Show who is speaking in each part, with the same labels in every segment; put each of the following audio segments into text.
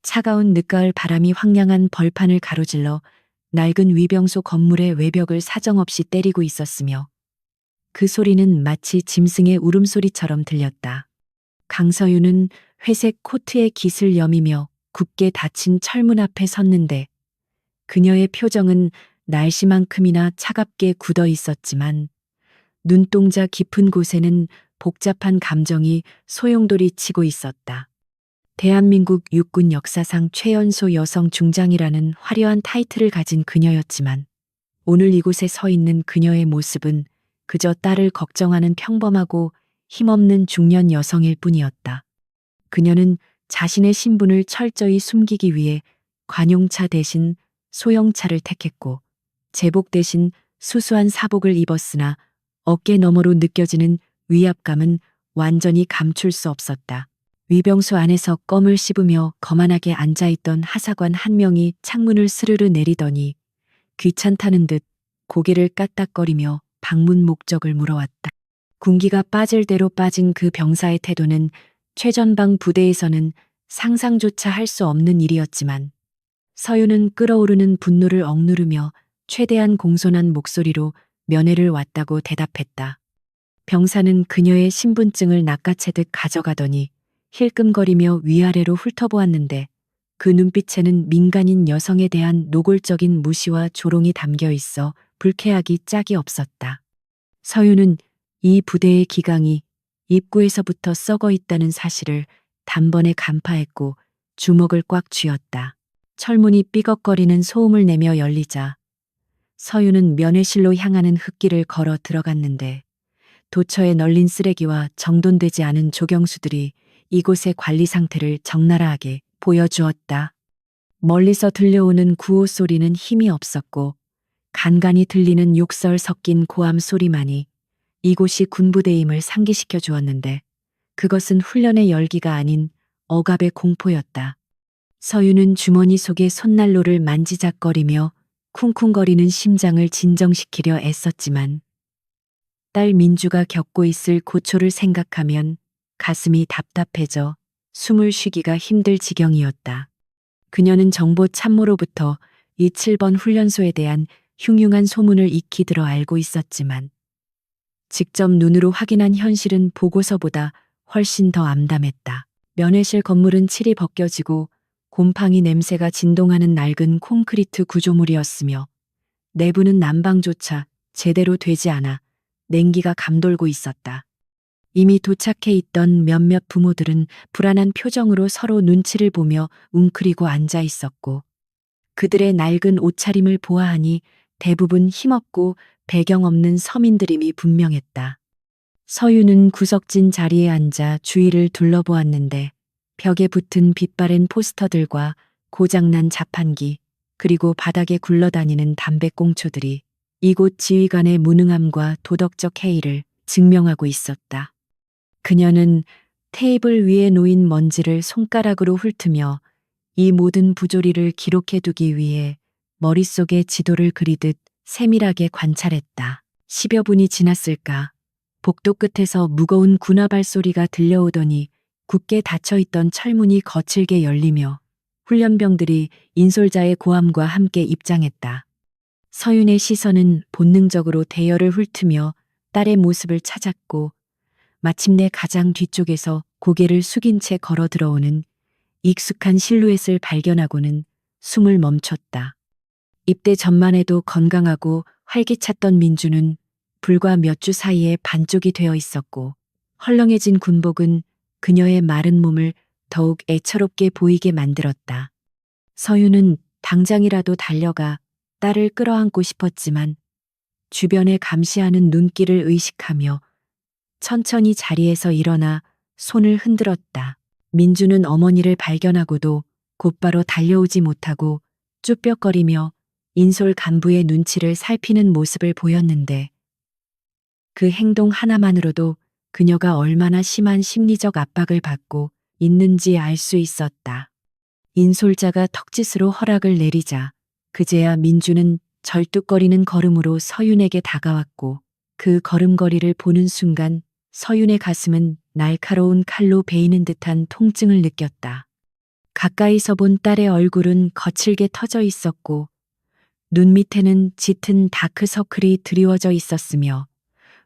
Speaker 1: 차가운 늦가을 바람이 황량한 벌판을 가로질러 낡은 위병소 건물의 외벽을 사정없이 때리고 있었으며 그 소리는 마치 짐승의 울음소리처럼 들렸다. 강서윤은 회색 코트에 깃을 여미며 굳게 닫힌 철문 앞에 섰는데 그녀의 표정은 날씨만큼이나 차갑게 굳어 있었지만 눈동자 깊은 곳에는 복잡한 감정이 소용돌이 치고 있었다. 대한민국 육군 역사상 최연소 여성 중장이라는 화려한 타이틀을 가진 그녀였지만 오늘 이곳에 서 있는 그녀의 모습은 그저 딸을 걱정하는 평범하고 힘없는 중년 여성일 뿐이었다. 그녀는 자신의 신분을 철저히 숨기기 위해 관용차 대신 소형차를 택했고 제복 대신 수수한 사복을 입었으나 어깨 너머로 느껴지는 위압감은 완전히 감출 수 없었다. 위병소 안에서 껌을 씹으며 거만하게 앉아있던 하사관 한 명이 창문을 스르르 내리더니 귀찮다는 듯 고개를 까딱거리며 방문 목적을 물어왔다. 군기가 빠질 대로 빠진 그 병사의 태도는 최전방 부대에서는 상상조차 할 수 없는 일이었지만 서윤은 끓어오르는 분노를 억누르며 최대한 공손한 목소리로 면회를 왔다고 대답했다. 병사는 그녀의 신분증을 낚아채듯 가져가더니 힐끔거리며 위아래로 훑어보았는데 그 눈빛에는 민간인 여성에 대한 노골적인 무시와 조롱이 담겨 있어 불쾌하기 짝이 없었다. 서윤은 이 부대의 기강이 입구에서부터 썩어 있다는 사실을 단번에 간파했고 주먹을 꽉 쥐었다. 철문이 삐걱거리는 소음을 내며 열리자 서윤은 면회실로 향하는 흙길을 걸어 들어갔는데 도처에 널린 쓰레기와 정돈되지 않은 조경수들이 이곳의 관리 상태를 적나라하게 보여주었다. 멀리서 들려오는 구호 소리는 힘이 없었고 간간히 들리는 욕설 섞인 고함 소리만이 이곳이 군부대임을 상기시켜 주었는데 그것은 훈련의 열기가 아닌 억압의 공포였다. 서윤은 주머니 속의 손난로를 만지작거리며 쿵쿵거리는 심장을 진정시키려 애썼지만 딸 민주가 겪고 있을 고초를 생각하면 가슴이 답답해져 숨을 쉬기가 힘들 지경이었다. 그녀는 정보 참모로부터 이 7번 훈련소에 대한 흉흉한 소문을 익히 들어 알고 있었지만 직접 눈으로 확인한 현실은 보고서보다 훨씬 더 암담했다. 면회실 건물은 칠이 벗겨지고 곰팡이 냄새가 진동하는 낡은 콘크리트 구조물이었으며 내부는 난방조차 제대로 되지 않아 냉기가 감돌고 있었다. 이미 도착해 있던 몇몇 부모들은 불안한 표정으로 서로 눈치를 보며 웅크리고 앉아 있었고 그들의 낡은 옷차림을 보아하니 대부분 힘없고 배경 없는 서민들임이 분명했다. 서윤은 구석진 자리에 앉아 주위를 둘러보았는데 벽에 붙은 빛바랜 포스터들과 고장난 자판기 그리고 바닥에 굴러다니는 담배꽁초들이 이곳 지휘관의 무능함과 도덕적 해이를 증명하고 있었다. 그녀는 테이블 위에 놓인 먼지를 손가락으로 훑으며 이 모든 부조리를 기록해두기 위해 머릿속에 지도를 그리듯 세밀하게 관찰했다. 10여 분이 지났을까 복도 끝에서 무거운 군화발 소리가 들려오더니 굳게 닫혀있던 철문이 거칠게 열리며 훈련병들이 인솔자의 고함과 함께 입장했다. 서윤의 시선은 본능적으로 대열을 훑으며 딸의 모습을 찾았고 마침내 가장 뒤쪽에서 고개를 숙인 채 걸어 들어오는 익숙한 실루엣을 발견하고는 숨을 멈췄다. 입대 전만 해도 건강하고 활기찼던 민주는 불과 몇 주 사이에 반쪽이 되어 있었고 헐렁해진 군복은 그녀의 마른 몸을 더욱 애처롭게 보이게 만들었다. 서윤은 당장이라도 달려가 딸을 끌어안고 싶었지만 주변에 감시하는 눈길을 의식하며 천천히 자리에서 일어나 손을 흔들었다. 민주는 어머니를 발견하고도 곧바로 달려오지 못하고 쭈뼛거리며 인솔 간부의 눈치를 살피는 모습을 보였는데 그 행동 하나만으로도 그녀가 얼마나 심한 심리적 압박을 받고 있는지 알 수 있었다. 인솔자가 턱짓으로 허락을 내리자 그제야 민주는 절뚝거리는 걸음으로 서윤에게 다가왔고 그 걸음걸이를 보는 순간 서윤의 가슴은 날카로운 칼로 베이는 듯한 통증을 느꼈다. 가까이서 본 딸의 얼굴은 거칠게 터져 있었고 눈 밑에는 짙은 다크서클이 드리워져 있었으며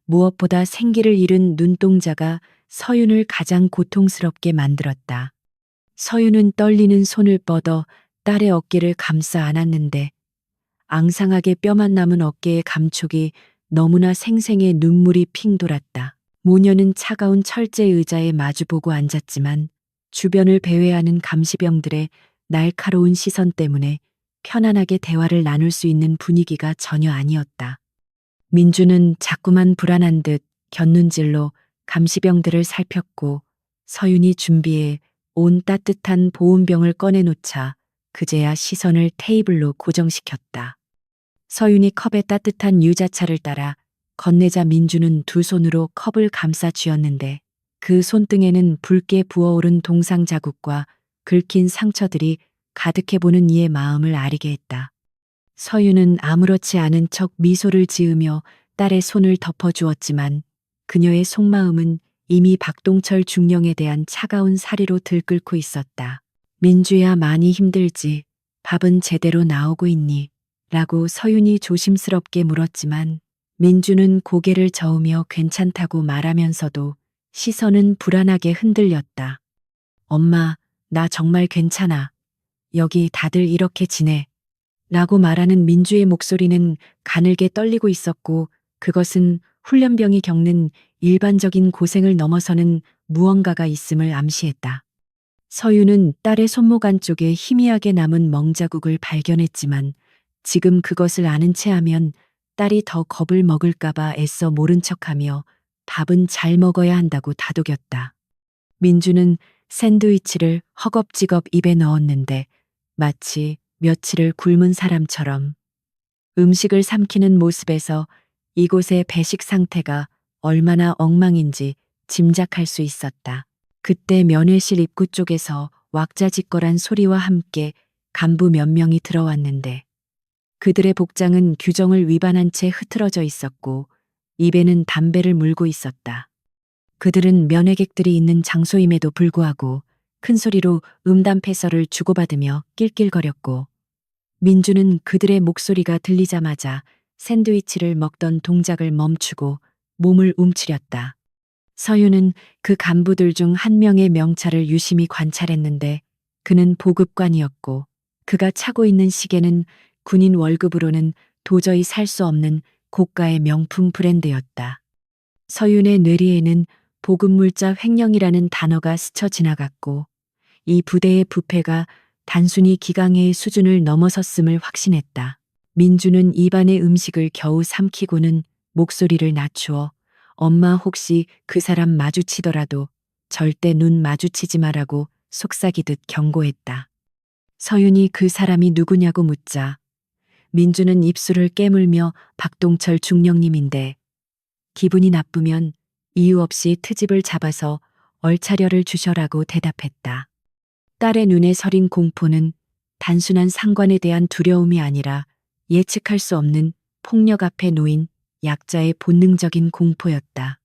Speaker 1: 무엇보다 생기를 잃은 눈동자가 서윤을 가장 고통스럽게 만들었다. 서윤은 떨리는 손을 뻗어 딸의 어깨를 감싸 안았는데 앙상하게 뼈만 남은 어깨의 감촉이 너무나 생생해 눈물이 핑 돌았다. 모녀는 차가운 철제 의자에 마주보고 앉았지만 주변을 배회하는 감시병들의 날카로운 시선 때문에 편안하게 대화를 나눌 수 있는 분위기가 전혀 아니었다. 민주는 자꾸만 불안한 듯 곁눈질로 감시병들을 살폈고 서윤이 준비해 온 따뜻한 보온병을 꺼내놓자 그제야 시선을 테이블로 고정시켰다. 서윤이 컵에 따뜻한 유자차를 따라 건네자 민주는 두 손으로 컵을 감싸 쥐었는데 그 손등에는 붉게 부어오른 동상 자국과 긁힌 상처들이 가득해 보는 이의 마음을 아리게 했다. 서윤은 아무렇지 않은 척 미소를 지으며 딸의 손을 덮어주었지만 그녀의 속마음은 이미 박동철 중령에 대한 차가운 사리로 들끓고 있었다. 민주야, 많이 힘들지? 밥은 제대로 나오고 있니? 라고 서윤이 조심스럽게 물었지만 민주는 고개를 저으며 괜찮다고 말하면서도 시선은 불안하게 흔들렸다. 엄마, 나 정말 괜찮아. 여기 다들 이렇게 지내. 라고 말하는 민주의 목소리는 가늘게 떨리고 있었고 그것은 훈련병이 겪는 일반적인 고생을 넘어서는 무언가가 있음을 암시했다. 서윤은 딸의 손목 안쪽에 희미하게 남은 멍자국을 발견했지만 지금 그것을 아는 채 하면 딸이 더 겁을 먹을까봐 애써 모른 척하며 밥은 잘 먹어야 한다고 다독였다. 민주는 샌드위치를 허겁지겁 입에 넣었는데 마치 며칠을 굶은 사람처럼 음식을 삼키는 모습에서 이곳의 배식 상태가 얼마나 엉망인지 짐작할 수 있었다. 그때 면회실 입구 쪽에서 왁자지껄한 소리와 함께 간부 몇 명이 들어왔는데 그들의 복장은 규정을 위반한 채 흐트러져 있었고 입에는 담배를 물고 있었다. 그들은 면회객들이 있는 장소임에도 불구하고 큰 소리로 음담패설을 주고받으며 낄낄거렸고 민주는 그들의 목소리가 들리자마자 샌드위치를 먹던 동작을 멈추고 몸을 움츠렸다. 서윤은 그 간부들 중 한 명의 명찰을 유심히 관찰했는데 그는 보급관이었고 그가 차고 있는 시계는 군인 월급으로는 도저히 살 수 없는 고가의 명품 브랜드였다. 서윤의 뇌리에는 보급물자 횡령이라는 단어가 스쳐 지나갔고 이 부대의 부패가 단순히 기강의 수준을 넘어섰음을 확신했다. 민주는 입안의 음식을 겨우 삼키고는 목소리를 낮추어 엄마 혹시 그 사람 마주치더라도 절대 눈 마주치지 마라고 속삭이듯 경고했다. 서윤이 그 사람이 누구냐고 묻자 민주는 입술을 깨물며 박동철 중령님인데 기분이 나쁘면 이유 없이 트집을 잡아서 얼차려를 주셔라고 대답했다. 딸의 눈에 서린 공포는 단순한 상관에 대한 두려움이 아니라 예측할 수 없는 폭력 앞에 놓인 약자의 본능적인 공포였다.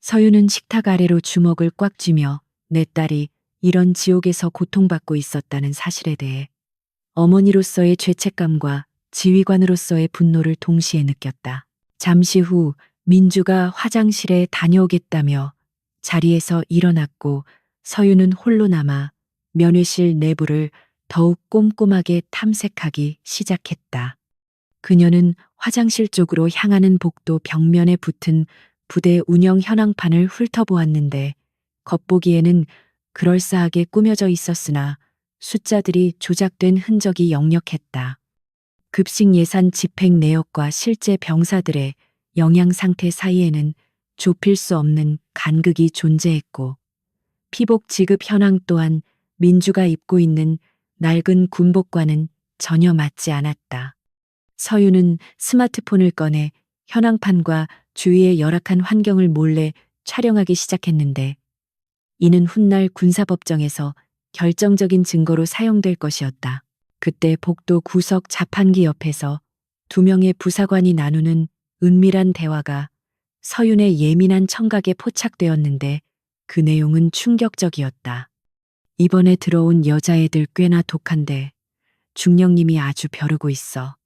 Speaker 1: 서윤은 식탁 아래로 주먹을 꽉 쥐며 내 딸이 이런 지옥에서 고통받고 있었다는 사실에 대해 어머니로서의 죄책감과 지휘관으로서의 분노를 동시에 느꼈다. 잠시 후 민주가 화장실에 다녀오겠다며 자리에서 일어났고 서윤은 홀로 남아 면회실 내부를 더욱 꼼꼼하게 탐색하기 시작했다. 그녀는 화장실 쪽으로 향하는 복도 벽면에 붙은 부대 운영 현황판을 훑어보았는데 겉보기에는 그럴싸하게 꾸며져 있었으나 숫자들이 조작된 흔적이 역력했다. 급식 예산 집행 내역과 실제 병사들의 영양 상태 사이에는 좁힐 수 없는 간극이 존재했고 피복 지급 현황 또한 민주가 입고 있는 낡은 군복과는 전혀 맞지 않았다. 서윤은 스마트폰을 꺼내 현황판과 주위의 열악한 환경을 몰래 촬영하기 시작했는데 이는 훗날 군사법정에서 결정적인 증거로 사용될 것이었다. 그때 복도 구석 자판기 옆에서 두 명의 부사관이 나누는 은밀한 대화가 서윤의 예민한 청각에 포착되었는데 그 내용은 충격적이었다. 이번에 들어온 여자애들 꽤나 독한데 중령님이 아주 벼르고 있어.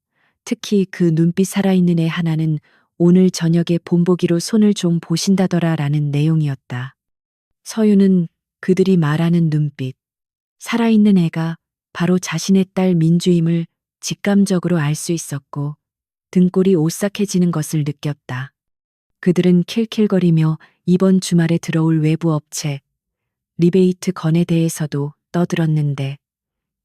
Speaker 1: 특히 그 눈빛 살아있는 애 하나는 오늘 저녁에 본보기로 손을 좀 보신다더라 라는 내용이었다. 서유는 그들이 말하는 눈빛, 살아있는 애가 바로 자신의 딸 민주임을 직감적으로 알 수 있었고 등골이 오싹해지는 것을 느꼈다. 그들은 킬킬거리며 이번 주말에 들어올 외부 업체, 리베이트 건에 대해서도 떠들었는데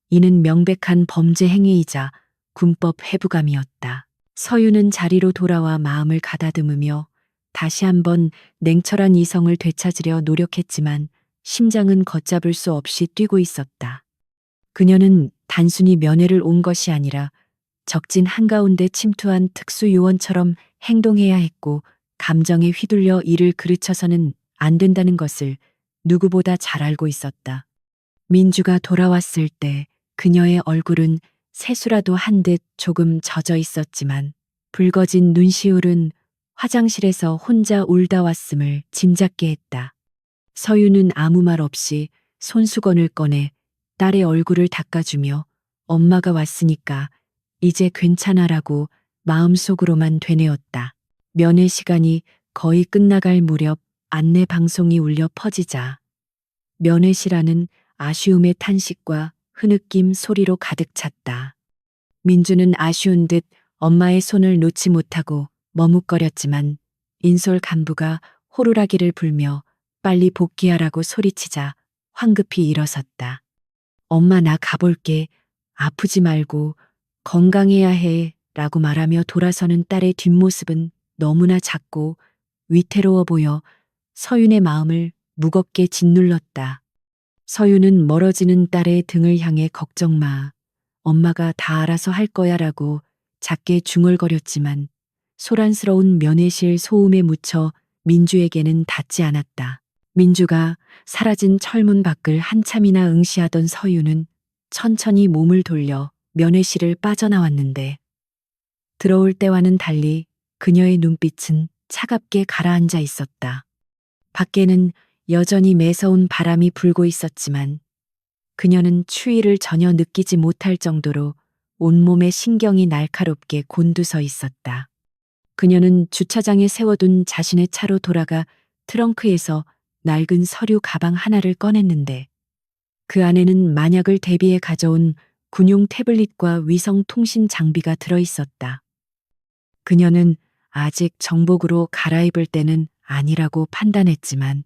Speaker 1: 이는 명백한 범죄 행위이자 군법 회부감이었다. 서유는 자리로 돌아와 마음을 가다듬으며 다시 한번 냉철한 이성을 되찾으려 노력했지만 심장은 걷잡을 수 없이 뛰고 있었다. 그녀는 단순히 면회를 온 것이 아니라 적진 한가운데 침투한 특수요원처럼 행동해야 했고 감정에 휘둘려 이를 그르쳐서는 안 된다는 것을 누구보다 잘 알고 있었다. 민주가 돌아왔을 때 그녀의 얼굴은 세수라도 한 듯 조금 젖어 있었지만 붉어진 눈시울은 화장실에서 혼자 울다 왔음을 짐작게 했다. 서유는 아무 말 없이 손수건을 꺼내 딸의 얼굴을 닦아주며 엄마가 왔으니까 이제 괜찮아라고 마음속으로만 되뇌었다. 면회 시간이 거의 끝나갈 무렵 안내 방송이 울려 퍼지자 면회실안은 아쉬움의 탄식과 흐느낌 소리로 가득 찼다. 민주는 아쉬운 듯 엄마의 손을 놓지 못하고 머뭇거렸지만 인솔 간부가 호루라기를 불며 빨리 복귀하라고 소리치자 황급히 일어섰다. 엄마 나 가볼게. 아프지 말고 건강해야 해 라고 말하며 돌아서는 딸의 뒷모습은 너무나 작고 위태로워 보여 서윤의 마음을 무겁게 짓눌렀다. 서윤은 멀어지는 딸의 등을 향해 걱정 마. 엄마가 다 알아서 할 거야 라고 작게 중얼거렸지만 소란스러운 면회실 소음에 묻혀 민주에게는 닿지 않았다. 민주가 사라진 철문 밖을 한참이나 응시하던 서윤은 천천히 몸을 돌려 면회실을 빠져나왔는데 들어올 때와는 달리 그녀의 눈빛은 차갑게 가라앉아 있었다. 밖에는 여전히 매서운 바람이 불고 있었지만 그녀는 추위를 전혀 느끼지 못할 정도로 온몸의 신경이 날카롭게 곤두서 있었다. 그녀는 주차장에 세워둔 자신의 차로 돌아가 트렁크에서 낡은 서류 가방 하나를 꺼냈는데 그 안에는 만약을 대비해 가져온 군용 태블릿과 위성 통신 장비가 들어 있었다. 그녀는 아직 정복으로 갈아입을 때는 아니라고 판단했지만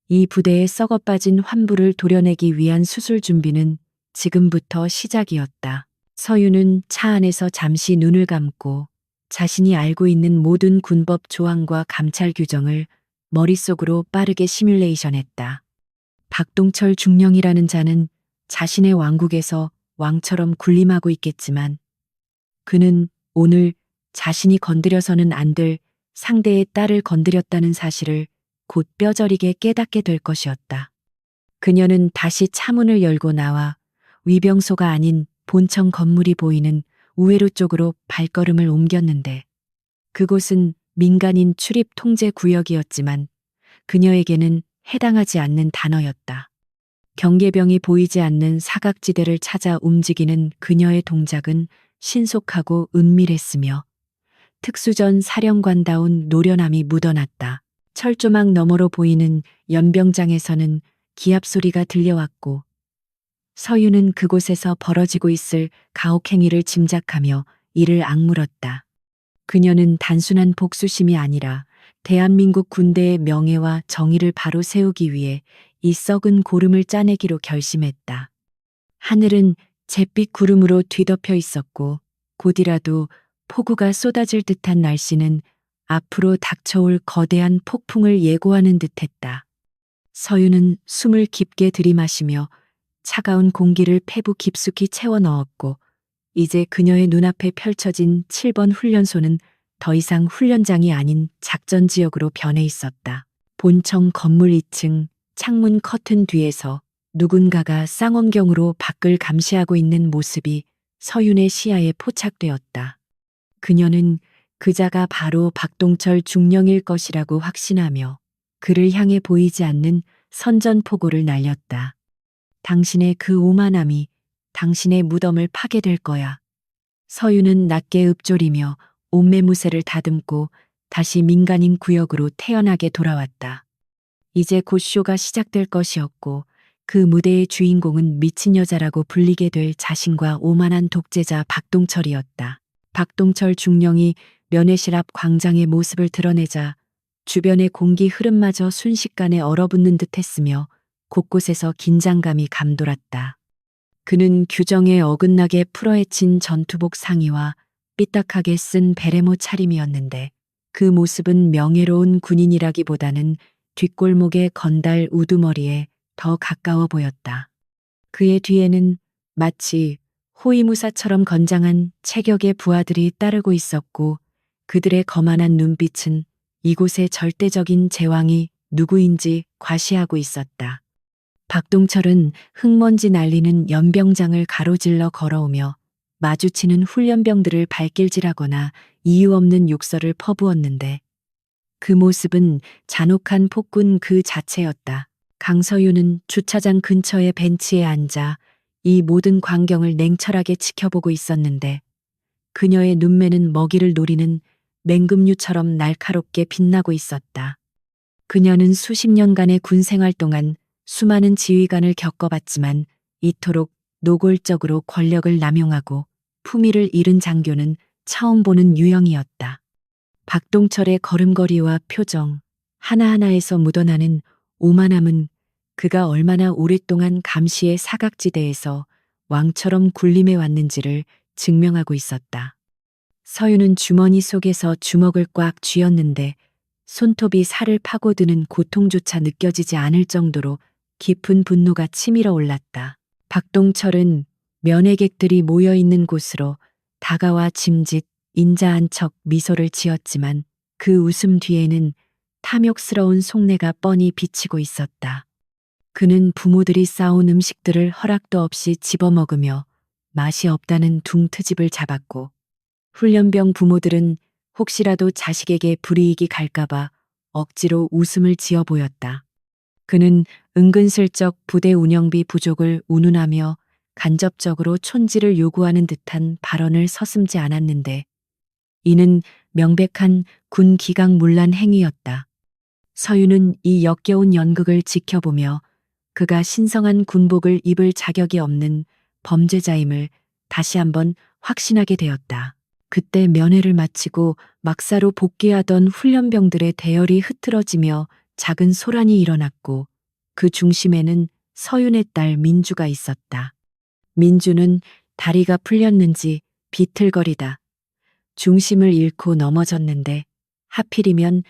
Speaker 1: 이 부대의 썩어빠진 환부를 도려내기 위한 수술 준비는 지금부터 시작이었다. 서유는 차 안에서 잠시 눈을 감고 자신이 알고 있는 모든 군법 조항과 감찰 규정을 머릿속으로 빠르게 시뮬레이션했다. 박동철 중령이라는 자는 자신의 왕국에서 왕처럼 군림하고 있겠지만 그는 오늘 자신이 건드려서는 안 될 상대의 딸을 건드렸다는 사실을 곧 뼈저리게 깨닫게 될 것이었다. 그녀는 다시 차문을 열고 나와 위병소가 아닌 본청 건물이 보이는 우회로 쪽으로 발걸음을 옮겼는데 그곳은 민간인 출입 통제 구역이었지만 그녀에게는 해당하지 않는 단어였다. 경계병이 보이지 않는 사각지대를 찾아 움직이는 그녀의 동작은 신속하고 은밀했으며 특수전 사령관다운 노련함이 묻어났다. 철조망 너머로 보이는 연병장에서는 기합 소리가 들려왔고 서유는 그곳에서 벌어지고 있을 가혹행위를 짐작하며 이를 악물었다. 그녀는 단순한 복수심이 아니라 대한민국 군대의 명예와 정의를 바로 세우기 위해 이 썩은 고름을 짜내기로 결심했다. 하늘은 잿빛 구름으로 뒤덮여 있었고 곧이라도 폭우가 쏟아질 듯한 날씨는 앞으로 닥쳐올 거대한 폭풍을 예고하는 듯했다. 서유는 숨을 깊게 들이마시며 차가운 공기를 폐부 깊숙이 채워 넣었고 이제 그녀의 눈앞에 펼쳐진 7번 훈련소는 더 이상 훈련장이 아닌 작전 지역으로 변해 있었다. 본청 건물 2층 창문 커튼 뒤에서 누군가가 쌍엄경으로 밖을 감시하고 있는 모습이 서윤의 시야에 포착되었다. 그녀는 그자가 바로 박동철 중령일 것이라고 확신하며 그를 향해 보이지 않는 선전포고를 날렸다. 당신의 그 오만함이 당신의 무덤을 파게 될 거야. 서윤은 낮게 읊조리며 옷매무새를 다듬고 다시 민간인 구역으로 태연하게 돌아왔다. 이제 곧 쇼가 시작될 것이었고 그 무대의 주인공은 미친 여자라고 불리게 될 자신과 오만한 독재자 박동철이었다. 박동철 중령이 면회실 앞 광장의 모습을 드러내자 주변의 공기 흐름마저 순식간에 얼어붙는 듯했으며 곳곳에서 긴장감이 감돌았다. 그는 규정에 어긋나게 풀어헤친 전투복 상의와 삐딱하게 쓴 베레모 차림이었는데 그 모습은 명예로운 군인이라기보다는 뒷골목의 건달 우두머리에 더 가까워 보였다. 그의 뒤에는 마치 호위무사처럼 건장한 체격의 부하들이 따르고 있었고 그들의 거만한 눈빛은 이곳의 절대적인 제왕이 누구인지 과시하고 있었다. 박동철은 흙먼지 날리는 연병장을 가로질러 걸어오며 마주치는 훈련병들을 발길질하거나 이유 없는 욕설을 퍼부었는데 그 모습은 잔혹한 폭군 그 자체였다. 강서윤은 주차장 근처의 벤치에 앉아 이 모든 광경을 냉철하게 지켜보고 있었는데 그녀의 눈매는 먹이를 노리는 맹금류처럼 날카롭게 빛나고 있었다. 그녀는 수십 년간의 군 생활 동안 수많은 지휘관을 겪어봤지만 이토록 노골적으로 권력을 남용하고 품위를 잃은 장교는 처음 보는 유형이었다. 박동철의 걸음걸이와 표정, 하나하나에서 묻어나는 오만함은 그가 얼마나 오랫동안 감시의 사각지대에서 왕처럼 군림해 왔는지를 증명하고 있었다. 서윤은 주머니 속에서 주먹을 꽉 쥐었는데 손톱이 살을 파고드는 고통조차 느껴지지 않을 정도로 깊은 분노가 치밀어 올랐다. 박동철은 면회객들이 모여 있는 곳으로 다가와 짐짓 인자한 척 미소를 지었지만 그 웃음 뒤에는 탐욕스러운 속내가 뻔히 비치고 있었다. 그는 부모들이 싸온 음식들을 허락도 없이 집어먹으며 맛이 없다는 둥트집을 잡았고 훈련병 부모들은 혹시라도 자식에게 불이익이 갈까봐 억지로 웃음을 지어 보였다. 그는 은근슬쩍 부대 운영비 부족을 운운하며 간접적으로 촌지를 요구하는 듯한 발언을 서슴지 않았는데 이는 명백한 군 기강문란 행위였다. 서윤은 이 역겨운 연극을 지켜보며 그가 신성한 군복을 입을 자격이 없는 범죄자임을 다시 한번 확신하게 되었다. 그때 면회를 마치고 막사로 복귀하던 훈련병들의 대열이 흐트러지며 작은 소란이 일어났고 그 중심에는 서윤의 딸 민주가 있었다. 민주는 다리가 풀렸는지 비틀거리다 중심을 잃고 넘어졌는데 하필이면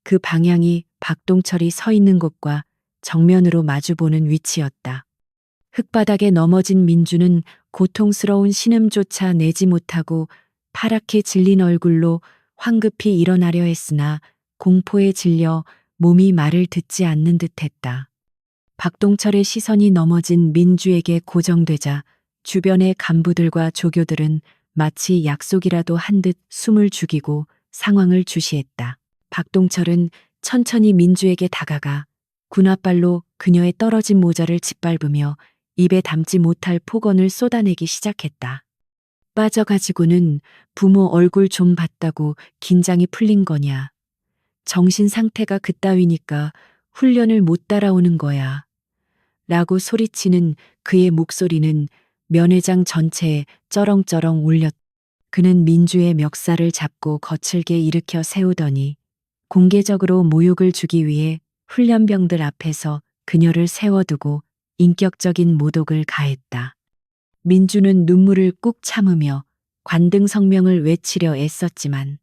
Speaker 1: 그 방향이 박동철이 서 있는 곳과 정면으로 마주보는 위치였다. 흙바닥에 넘어진 민주는 고통스러운 신음조차 내지 못하고 파랗게 질린 얼굴로 황급히 일어나려 했으나 공포에 질려 몸이 말을 듣지 않는 듯했다. 박동철의 시선이 넘어진 민주에게 고정되자 주변의 간부들과 조교들은 마치 약속이라도 한 듯 숨을 죽이고 상황을 주시했다. 박동철은 천천히 민주에게 다가가 군홧발로 그녀의 떨어진 모자를 짓밟으며 입에 담지 못할 폭언을 쏟아내기 시작했다. 빠져가지고는 부모 얼굴 좀 봤다고 긴장이 풀린 거냐. 정신 상태가 그따위니까 훈련을 못 따라오는 거야. 라고 소리치는 그의 목소리는 면회장 전체에 쩌렁쩌렁 울렸다. 그는 민주의 멱살을 잡고 거칠게 일으켜 세우더니 공개적으로 모욕을 주기 위해 훈련병들 앞에서 그녀를 세워두고 인격적인 모독을 가했다. 민주는 눈물을 꾹 참으며 관등 성명을 외치려 애썼지만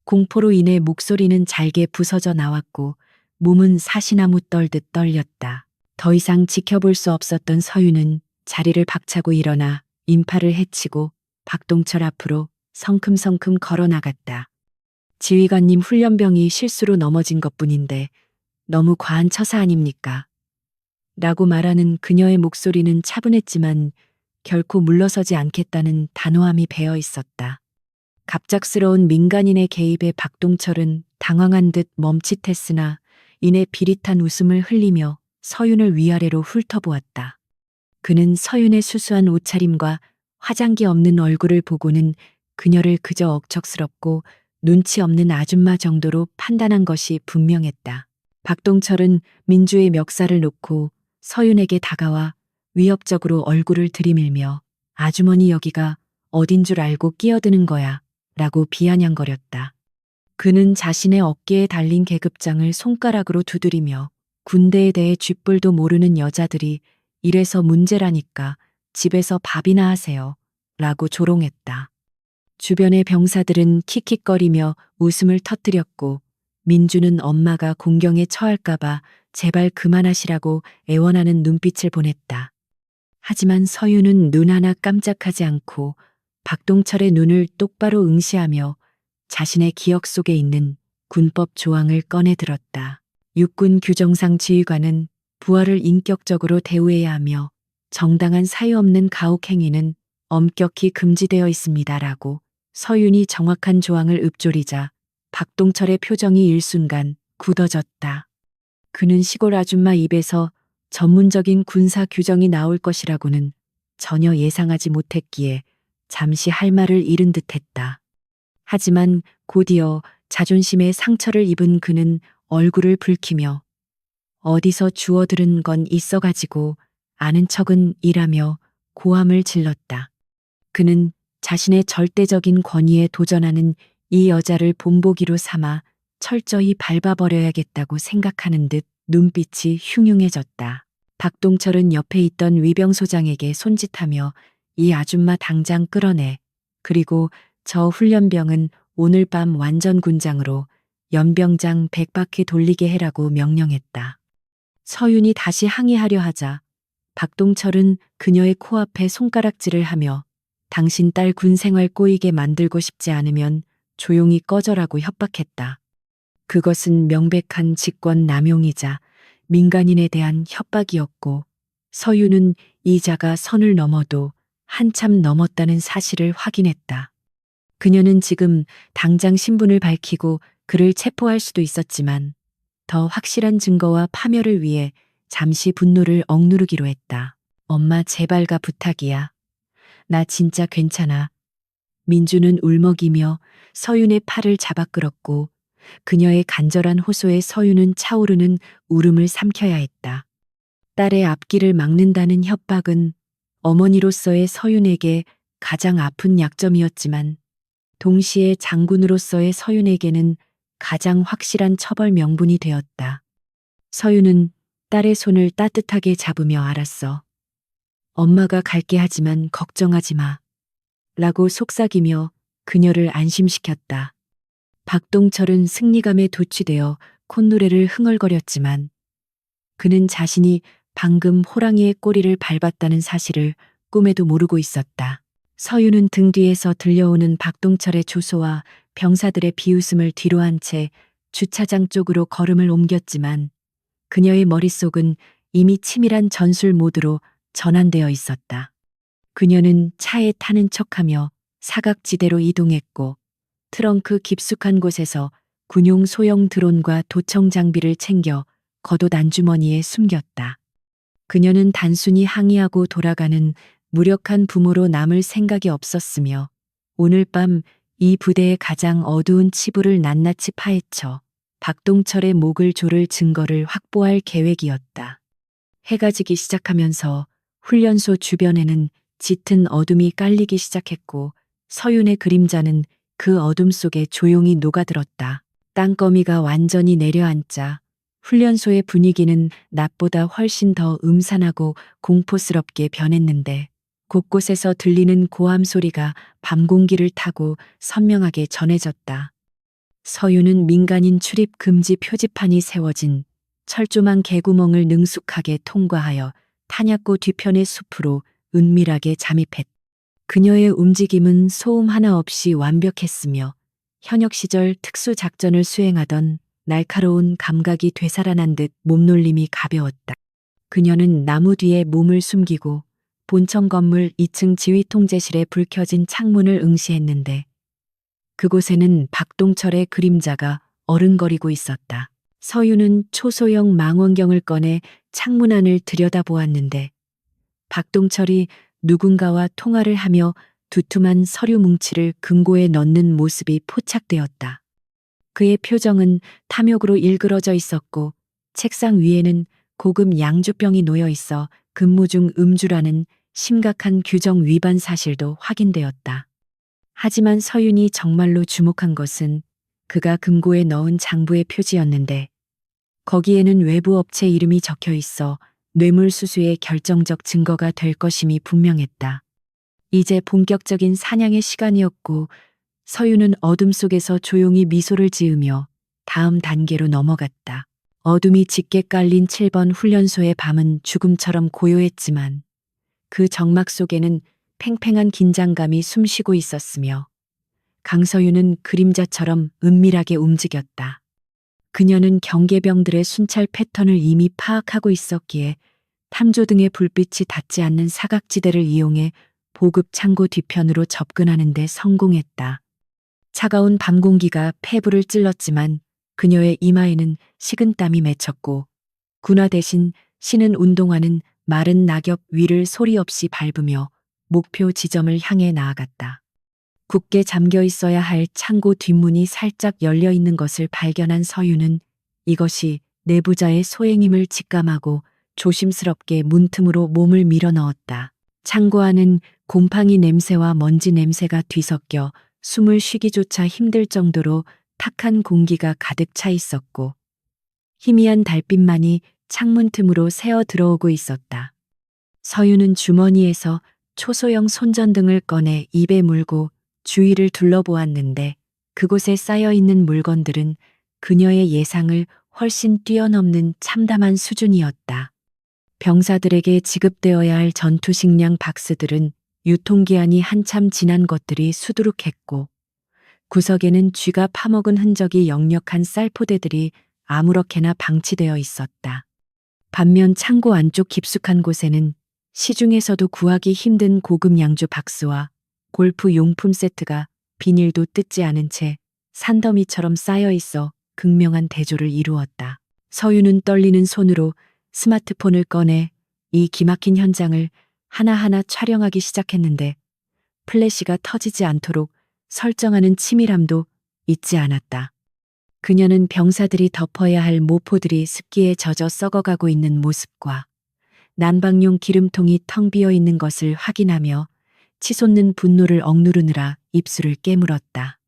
Speaker 1: 공포로 인해 목소리는 잘게 부서져 나왔고 몸은 사시나무 떨듯 떨렸다. 더 이상 지켜볼 수 없었던 서윤은 자리를 박차고 일어나 인파를 헤치고 박동철 앞으로 성큼성큼 걸어 나갔다. 지휘관님 훈련병이 실수로 넘어진 것뿐인데 너무 과한 처사 아닙니까? 라고 말하는 그녀의 목소리는 차분했지만 결코 물러서지 않겠다는 단호함이 배어 있었다. 갑작스러운 민간인의 개입에 박동철은 당황한 듯 멈칫했으나 이내 비릿한 웃음을 흘리며 서윤을 위아래로 훑어보았다. 그는 서윤의 수수한 옷차림과 화장기 없는 얼굴을 보고는 그녀를 그저 억척스럽고 눈치 없는 아줌마 정도로 판단한 것이 분명했다. 박동철은 민주의 멱살을 놓고 서윤에게 다가와 위협적으로 얼굴을 들이밀며 아주머니 여기가 어딘 줄 알고 끼어드는 거야 라고 비아냥거렸다. 그는 자신의 어깨에 달린 계급장을 손가락으로 두드리며 군대에 대해 쥐뿔도 모르는 여자들이 이래서 문제라니까 집에서 밥이나 하세요 라고 조롱했다. 주변의 병사들은 킥킥거리며 웃음을 터뜨렸고 민주는 엄마가 공경에 처할까봐 제발 그만하시라고 애원하는 눈빛을 보냈다. 하지만 서윤은 눈 하나 깜짝하지 않고 박동철의 눈을 똑바로 응시하며 자신의 기억 속에 있는 군법 조항을 꺼내 들었다. 육군 규정상 지휘관은 부하를 인격적으로 대우해야 하며 정당한 사유 없는 가혹 행위는 엄격히 금지되어 있습니다라고 서윤이 정확한 조항을 읊조리자 박동철의 표정이 일순간 굳어졌다. 그는 시골 아줌마 입에서 전문적인 군사 규정이 나올 것이라고는 전혀 예상하지 못했기에 잠시 할 말을 잃은 듯했다. 하지만 곧이어 자존심에 상처를 입은 그는 얼굴을 붉히며 어디서 주워들은 건 있어가지고 아는 척은 일하며 고함을 질렀다. 그는 자신의 절대적인 권위에 도전하는 이 여자를 본보기로 삼아 철저히 밟아버려야겠다고 생각하는 듯 눈빛이 흉흉해졌다. 박동철은 옆에 있던 위병소장에게 손짓하며 이 아줌마 당장 끌어내. 그리고 저 훈련병은 오늘 밤 완전 군장으로 연병장 100바퀴 돌리게 해라고 명령했다. 서윤이 다시 항의하려 하자 박동철은 그녀의 코앞에 손가락질을 하며 당신 딸 군생활 꼬이게 만들고 싶지 않으면 조용히 꺼져라고 협박했다. 그것은 명백한 직권 남용이자 민간인에 대한 협박이었고 서윤은 이자가 선을 넘어도 한참 넘었다는 사실을 확인했다. 그녀는 지금 당장 신분을 밝히고 그를 체포할 수도 있었지만 더 확실한 증거와 파멸을 위해 잠시 분노를 억누르기로 했다. 엄마 제발가 부탁이야. 나 진짜 괜찮아. 민주는 울먹이며 서윤의 팔을 잡아 끌었고 그녀의 간절한 호소에 서윤은 차오르는 울음을 삼켜야 했다. 딸의 앞길을 막는다는 협박은 어머니로서의 서윤에게 가장 아픈 약점이었지만 동시에 장군으로서의 서윤에게는 가장 확실한 처벌 명분이 되었다. 서윤은 딸의 손을 따뜻하게 잡으며 알았어. 엄마가 갈게 하지만 걱정하지 마. 라고 속삭이며 그녀를 안심시켰다. 박동철은 승리감에 도취되어 콧노래를 흥얼거렸지만 그는 자신이 방금 호랑이의 꼬리를 밟았다는 사실을 꿈에도 모르고 있었다. 서윤은 등 뒤에서 들려오는 박동철의 조소와 병사들의 비웃음을 뒤로한 채 주차장 쪽으로 걸음을 옮겼지만 그녀의 머릿속은 이미 치밀한 전술 모드로 전환되어 있었다. 그녀는 차에 타는 척하며 사각지대로 이동했고 트렁크 깊숙한 곳에서 군용 소형 드론과 도청 장비를 챙겨 겉옷 안주머니에 숨겼다. 그녀는 단순히 항의하고 돌아가는 무력한 부모로 남을 생각이 없었으며 오늘 밤 이 부대의 가장 어두운 치부를 낱낱이 파헤쳐 박동철의 목을 조를 증거를 확보할 계획이었다. 해가 지기 시작하면서 훈련소 주변에는 짙은 어둠이 깔리기 시작했고 서윤의 그림자는 그 어둠 속에 조용히 녹아들었다. 땅거미가 완전히 내려앉자 훈련소의 분위기는 낮보다 훨씬 더 음산하고 공포스럽게 변했는데 곳곳에서 들리는 고함 소리가 밤 공기를 타고 선명하게 전해졌다. 서윤은 민간인 출입 금지 표지판이 세워진 철조망 개구멍을 능숙하게 통과하여 탄약고 뒤편의 숲으로 은밀하게 잠입했다. 그녀의 움직임은 소음 하나 없이 완벽했으며 현역 시절 특수작전을 수행하던 날카로운 감각이 되살아난 듯 몸놀림이 가벼웠다. 그녀는 나무 뒤에 몸을 숨기고 본청 건물 2층 지휘통제실에 불 켜진 창문을 응시했는데 그곳에는 박동철의 그림자가 어른거리고 있었다. 서윤은 초소형 망원경을 꺼내 창문 안을 들여다보았는데 박동철이 누군가와 통화를 하며 두툼한 서류 뭉치를 금고에 넣는 모습이 포착되었다. 그의 표정은 탐욕으로 일그러져 있었고 책상 위에는 고급 양주병이 놓여 있어 근무 중 음주라는 심각한 규정 위반 사실도 확인되었다. 하지만 서윤이 정말로 주목한 것은 그가 금고에 넣은 장부의 표지였는데 거기에는 외부 업체 이름이 적혀 있어 뇌물수수의 결정적 증거가 될 것임이 분명했다. 이제 본격적인 사냥의 시간이었고 서윤은 어둠 속에서 조용히 미소를 지으며 다음 단계로 넘어갔다. 어둠이 짙게 깔린 7번 훈련소의 밤은 죽음처럼 고요했지만 그 정막 속에는 팽팽한 긴장감이 숨쉬고 있었으며 강서윤은 그림자처럼 은밀하게 움직였다. 그녀는 경계병들의 순찰 패턴을 이미 파악하고 있었기에 탐조 등의 불빛이 닿지 않는 사각지대를 이용해 보급 창고 뒤편으로 접근하는 데 성공했다. 차가운 밤 공기가 폐부를 찔렀지만 그녀의 이마에는 식은땀이 맺혔고 군화 대신 신은 운동화는 마른 낙엽 위를 소리 없이 밟으며 목표 지점을 향해 나아갔다. 굳게 잠겨 있어야 할 창고 뒷문이 살짝 열려 있는 것을 발견한 서윤은 이것이 내부자의 소행임을 직감하고 조심스럽게 문틈으로 몸을 밀어 넣었다. 창고 안은 곰팡이 냄새와 먼지 냄새가 뒤섞여 숨을 쉬기조차 힘들 정도로 탁한 공기가 가득 차 있었고 희미한 달빛만이 창문 틈으로 새어 들어오고 있었다. 서윤은 주머니에서 초소형 손전등을 꺼내 입에 물고 주위를 둘러보았는데 그곳에 쌓여 있는 물건들은 그녀의 예상을 훨씬 뛰어넘는 참담한 수준이었다. 병사들에게 지급되어야 할 전투식량 박스들은 유통기한이 한참 지난 것들이 수두룩했고 구석에는 쥐가 파먹은 흔적이 역력한 쌀포대들이 아무렇게나 방치되어 있었다. 반면 창고 안쪽 깊숙한 곳에는 시중에서도 구하기 힘든 고급 양주 박스와 골프 용품 세트가 비닐도 뜯지 않은 채 산더미처럼 쌓여 있어 극명한 대조를 이루었다. 서윤은 떨리는 손으로 스마트폰을 꺼내 이 기막힌 현장을 하나하나 촬영하기 시작했는데 플래시가 터지지 않도록 설정하는 치밀함도 잊지 않았다. 그녀는 병사들이 덮어야 할 모포들이 습기에 젖어 썩어가고 있는 모습과 난방용 기름통이 텅 비어 있는 것을 확인하며 치솟는 분노를 억누르느라 입술을 깨물었다.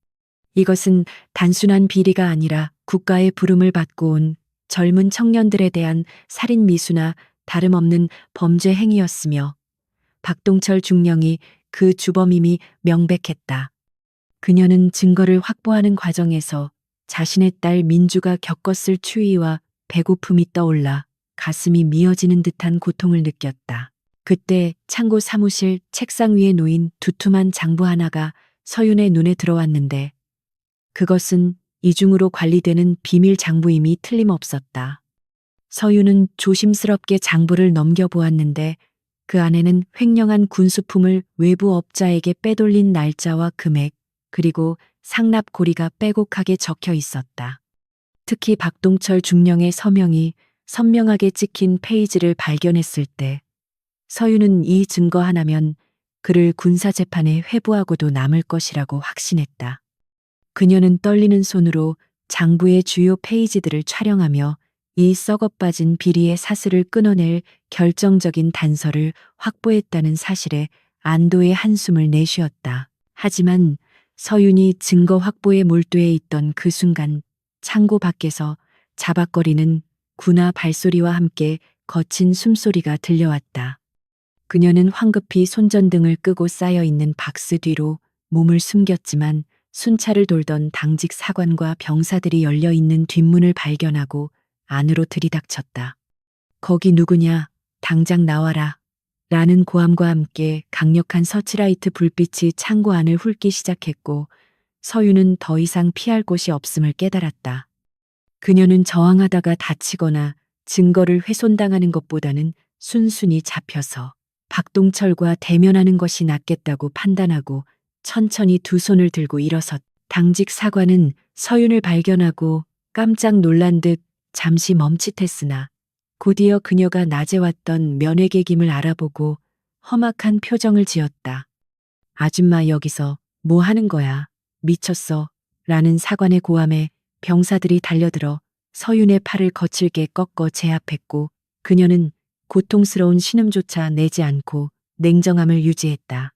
Speaker 1: 이것은 단순한 비리가 아니라 국가의 부름을 받고 온 젊은 청년들에 대한 살인 미수나 다름없는 범죄 행위였으며 박동철 중령이 그 주범임이 명백했다. 그녀는 증거를 확보하는 과정에서 자신의 딸 민주가 겪었을 추위와 배고픔이 떠올라 가슴이 미어지는 듯한 고통을 느꼈다. 그때 창고 사무실 책상 위에 놓인 두툼한 장부 하나가 서윤의 눈에 들어왔는데 그것은 이중으로 관리되는 비밀 장부임이 틀림없었다. 서윤은 조심스럽게 장부를 넘겨보았는데 그 안에는 횡령한 군수품을 외부 업자에게 빼돌린 날짜와 금액, 그리고 상납 고리가 빼곡하게 적혀 있었다. 특히 박동철 중령의 서명이 선명하게 찍힌 페이지를 발견했을 때 서윤은 이 증거 하나면 그를 군사재판에 회부하고도 남을 것이라고 확신했다. 그녀는 떨리는 손으로 장부의 주요 페이지들을 촬영하며 이 썩어빠진 비리의 사슬을 끊어낼 결정적인 단서를 확보했다는 사실에 안도의 한숨을 내쉬었다. 하지만 서윤이 증거 확보에 몰두해 있던 그 순간 창고 밖에서 자박거리는 군화 발소리와 함께 거친 숨소리가 들려왔다. 그녀는 황급히 손전등을 끄고 쌓여있는 박스 뒤로 몸을 숨겼지만 순찰을 돌던 당직 사관과 병사들이 열려있는 뒷문을 발견하고 안으로 들이닥쳤다. 거기 누구냐? 당장 나와라. 라는 고함과 함께 강력한 서치라이트 불빛이 창고 안을 훑기 시작했고 서윤은 더 이상 피할 곳이 없음을 깨달았다. 그녀는 저항하다가 다치거나 증거를 훼손당하는 것보다는 순순히 잡혀서 박동철과 대면하는 것이 낫겠다고 판단하고 천천히 두 손을 들고 일어섰. 당직 사관은 서윤을 발견하고 깜짝 놀란 듯 잠시 멈칫했으나 곧이어 그녀가 낮에 왔던 면회객임을 알아보고 험악한 표정을 지었다. 아줌마 여기서 뭐 하는 거야? 미쳤어. 라는 사관의 고함에 병사들이 달려들어 서윤의 팔을 거칠게 꺾어 제압했고 그녀는 고통스러운 신음조차 내지 않고 냉정함을 유지했다.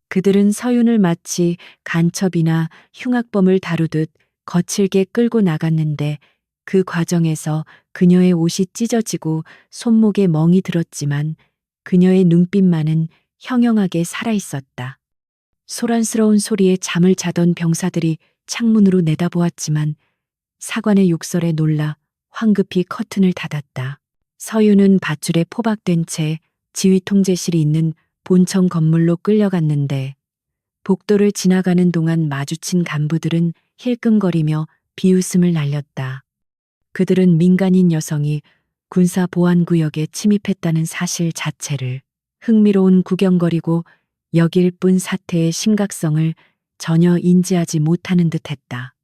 Speaker 1: 그들은 서윤을 마치 간첩이나 흉악범을 다루듯 거칠게 끌고 나갔는데 그 과정에서 그녀의 옷이 찢어지고 손목에 멍이 들었지만 그녀의 눈빛만은 형형하게 살아있었다. 소란스러운 소리에 잠을 자던 병사들이 창문으로 내다보았지만 사관의 욕설에 놀라 황급히 커튼을 닫았다. 서윤은 밧줄에 포박된 채 지휘 통제실이 있는 본청 건물로 끌려갔는데 복도를 지나가는 동안 마주친 간부들은 힐끔거리며 비웃음을 날렸다. 그들은 민간인 여성이 군사 보안구역에 침입했다는 사실 자체를 흥미로운 구경거리고 여길 뿐 사태의 심각성을 전혀 인지하지 못하는 듯했다.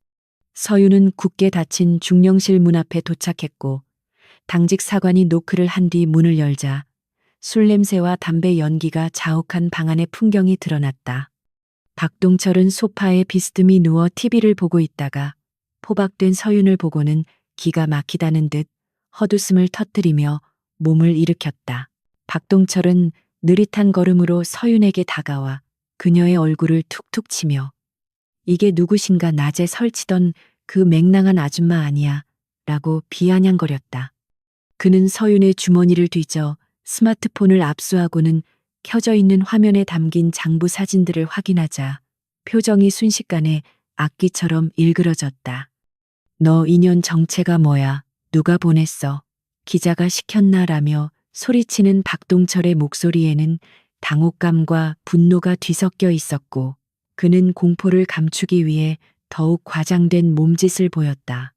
Speaker 1: 서윤은 굳게 닫힌 중령실 문 앞에 도착했고 당직 사관이 노크를 한 뒤 문을 열자 술 냄새와 담배 연기가 자욱한 방 안의 풍경이 드러났다. 박동철은 소파에 비스듬히 누워 TV를 보고 있다가 포박된 서윤을 보고는 기가 막히다는 듯 헛웃음을 터뜨리며 몸을 일으켰다. 박동철은 느릿한 걸음으로 서윤에게 다가와 그녀의 얼굴을 툭툭 치며 이게 누구신가 낮에 설치던 그 맹랑한 아줌마 아니야 라고 비아냥거렸다. 그는 서윤의 주머니를 뒤져 스마트폰을 압수하고는 켜져 있는 화면에 담긴 장부 사진들을 확인하자 표정이 순식간에 악기처럼 일그러졌다. 너 인연 정체가 뭐야? 누가 보냈어? 기자가 시켰나? 라며 소리치는 박동철의 목소리에는 당혹감과 분노가 뒤섞여 있었고 그는 공포를 감추기 위해 더욱 과장된 몸짓을 보였다.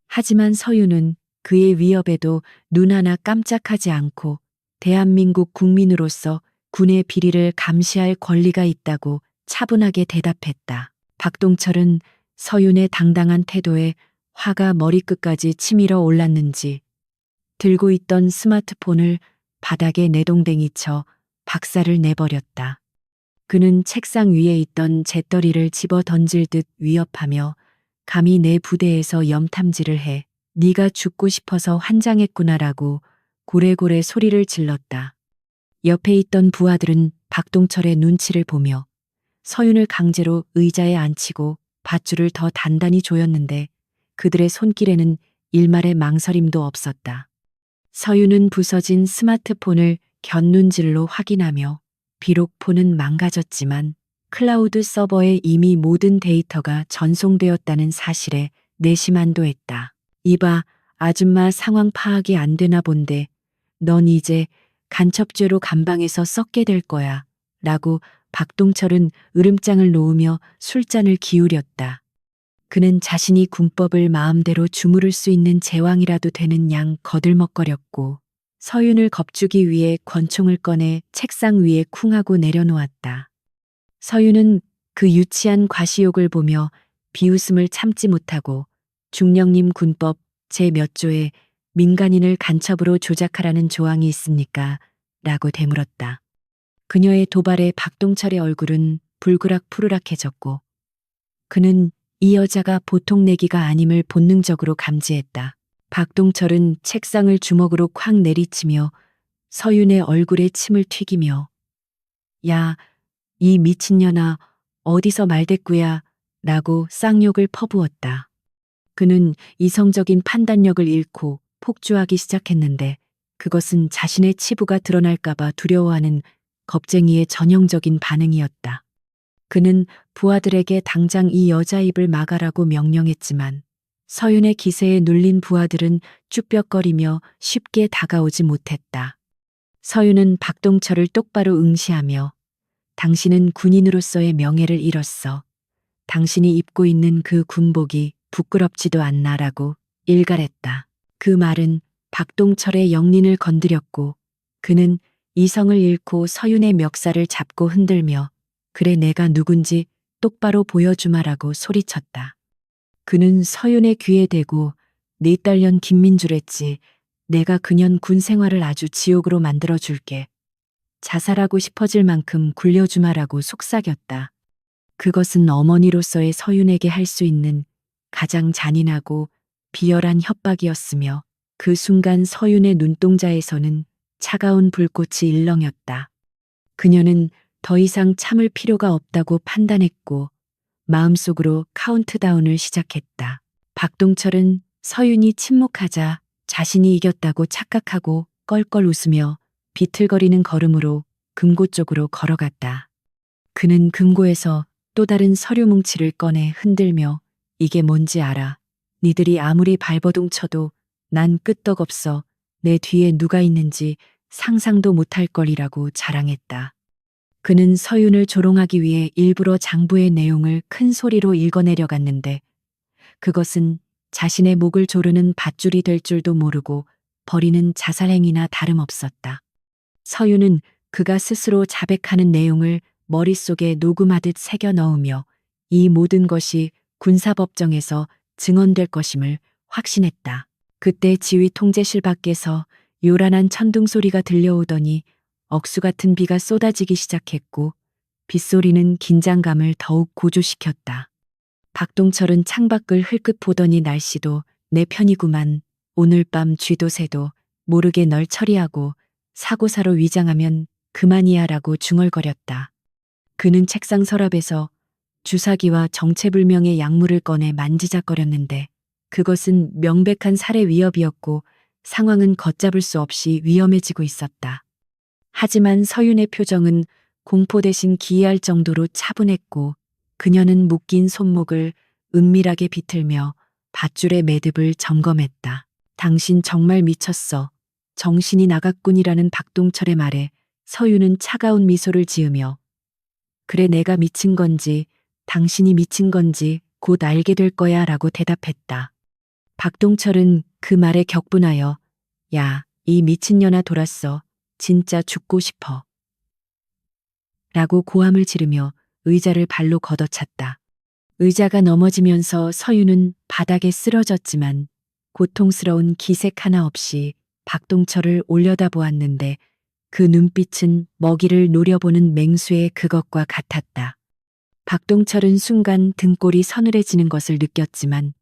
Speaker 1: 하지만 서윤은 그의 위협에도 눈 하나 깜짝하지 않고 대한민국 국민으로서 군의 비리를 감시할 권리가 있다고 차분하게 대답했다. 박동철은 서윤의 당당한 태도에 화가 머리끝까지 치밀어 올랐는지 들고 있던 스마트폰을 바닥에 내동댕이 쳐 박살을 내버렸다. 그는 책상 위에 있던 재떨이를 집어 던질 듯 위협하며 감히 내 부대에서 염탐지를 해 네가 죽고 싶어서 환장했구나라고 고래고래 소리를 질렀다. 옆에 있던 부하들은 박동철의 눈치를 보며 서윤을 강제로 의자에 앉히고 밧줄을 더 단단히 조였는데 그들의 손길에는 일말의 망설임도 없었다. 서윤은 부서진 스마트폰을 곁눈질로 확인하며 비록 폰은 망가졌지만 클라우드 서버에 이미 모든 데이터가 전송되었다는 사실에 내심한도했다. 이봐, 아줌마 상황 파악이 안 되나 본데 넌 이제 간첩죄로 감방에서 썩게 될 거야 라고 박동철은 으름장을 놓으며 술잔을 기울였다. 그는 자신이 군법을 마음대로 주무를 수 있는 제왕이라도 되는 양 거들먹거렸고 서윤을 겁주기 위해 권총을 꺼내 책상 위에 쿵 하고 내려놓았다. 서윤은 그 유치한 과시욕을 보며 비웃음을 참지 못하고 중령님 군법 제 몇 조에 민간인을 간첩으로 조작하라는 조항이 있습니까? 라고 되물었다. 그녀의 도발에 박동철의 얼굴은 불그락푸르락해졌고 그는 이 여자가 보통 내기가 아님을 본능적으로 감지했다. 박동철은 책상을 주먹으로 콱 내리치며 서윤의 얼굴에 침을 튀기며 야, 이 미친년아 어디서 말대꾸야 라고 쌍욕을 퍼부었다. 그는 이성적인 판단력을 잃고 폭주하기 시작했는데 그것은 자신의 치부가 드러날까봐 두려워하는 겁쟁이의 전형적인 반응이었다. 그는 부하들에게 당장 이 여자 입을 막아라고 명령했지만 서윤의 기세에 눌린 부하들은 쭈뼛거리며 쉽게 다가오지 못했다. 서윤은 박동철을 똑바로 응시하며 당신은 군인으로서의 명예를 잃었어. 당신이 입고 있는 그 군복이 부끄럽지도 않나라고 일갈했다. 그 말은 박동철의 영린을 건드렸고 그는 이성을 잃고 서윤의 멱살을 잡고 흔들며 그래 내가 누군지 똑바로 보여주마라고 소리쳤다. 그는 서윤의 귀에 대고 네 딸년 김민주랬지. 내가 그년 군 생활을 아주 지옥으로 만들어줄게. 자살하고 싶어질 만큼 굴려주마라고 속삭였다. 그것은 어머니로서의 서윤에게 할 수 있는 가장 잔인하고 비열한 협박이었으며 그 순간 서윤의 눈동자에서는 차가운 불꽃이 일렁였다. 그녀는 더 이상 참을 필요가 없다고 판단했고 마음속으로 카운트다운을 시작했다. 박동철은 서윤이 침묵하자 자신이 이겼다고 착각하고 껄껄 웃으며 비틀거리는 걸음으로 금고 쪽으로 걸어갔다. 그는 금고에서 또 다른 서류 뭉치를 꺼내 흔들며 이게 뭔지 알아. 니들이 아무리 발버둥 쳐도 난 끄떡없어. 내 뒤에 누가 있는지 상상도 못할 거리라고 자랑했다. 그는 서윤을 조롱하기 위해 일부러 장부의 내용을 큰 소리로 읽어내려 갔는데 그것은 자신의 목을 조르는 밧줄이 될 줄도 모르고 벌이는 자살행위나 다름없었다. 서윤은 그가 스스로 자백하는 내용을 머릿속에 녹음하듯 새겨 넣으며 이 모든 것이 군사법정에서 증언될 것임을 확신했다. 그때 지휘 통제실 밖에서 요란한 천둥 소리가 들려오더니 억수 같은 비가 쏟아지기 시작했고 빗소리는 긴장감을 더욱 고조시켰다. 박동철은 창밖을 흘끗 보더니 날씨도 내 편이구만. 오늘 밤 쥐도 새도 모르게 널 처리하고 사고사로 위장하면 그만이야라고 중얼거렸다. 그는 책상 서랍에서 주사기와 정체불명의 약물을 꺼내 만지작거렸는데 그것은 명백한 살해 위협이었고 상황은 걷잡을 수 없이 위험해지고 있었다. 하지만 서윤의 표정은 공포 대신 기이할 정도로 차분했고 그녀는 묶인 손목을 은밀하게 비틀며 밧줄의 매듭을 점검했다. 당신 정말 미쳤어. 정신이 나갔군이라는 박동철의 말에 서윤은 차가운 미소를 지으며 그래 내가 미친 건지 당신이 미친 건지 곧 알게 될 거야 라고 대답했다. 박동철은 그 말에 격분하여 야, 이 미친년아 돌았어. 진짜 죽고 싶어. 라고 고함을 지르며 의자를 발로 걷어찼다. 의자가 넘어지면서 서윤은 바닥에 쓰러졌지만 고통스러운 기색 하나 없이 박동철을 올려다보았는데 그 눈빛은 먹이를 노려보는 맹수의 그것과 같았다. 박동철은 순간 등골이 서늘해지는 것을 느꼈지만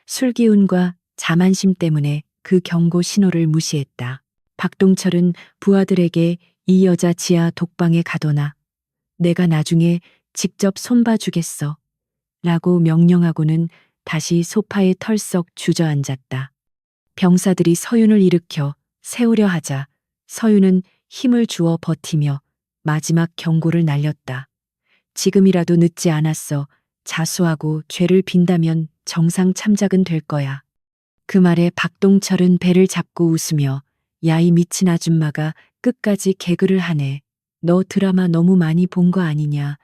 Speaker 1: 술기운과 자만심 때문에 그 경고 신호를 무시했다. 박동철은 부하들에게 이 여자 지하 독방에 가둬놔. 내가 나중에 직접 손봐주겠어. 라고 명령하고는 다시 소파에 털썩 주저앉았다. 병사들이 서윤을 일으켜 세우려 하자 서윤은 힘을 주어 버티며 마지막 경고를 날렸다. 지금이라도 늦지 않았어. 자수하고 죄를 빈다면 정상 참작은 될 거야. 그 말에 박동철은 배를 잡고 웃으며 야 이 미친 아줌마가 끝까지 개그를 하네. 너 드라마 너무 많이 본 거 아니냐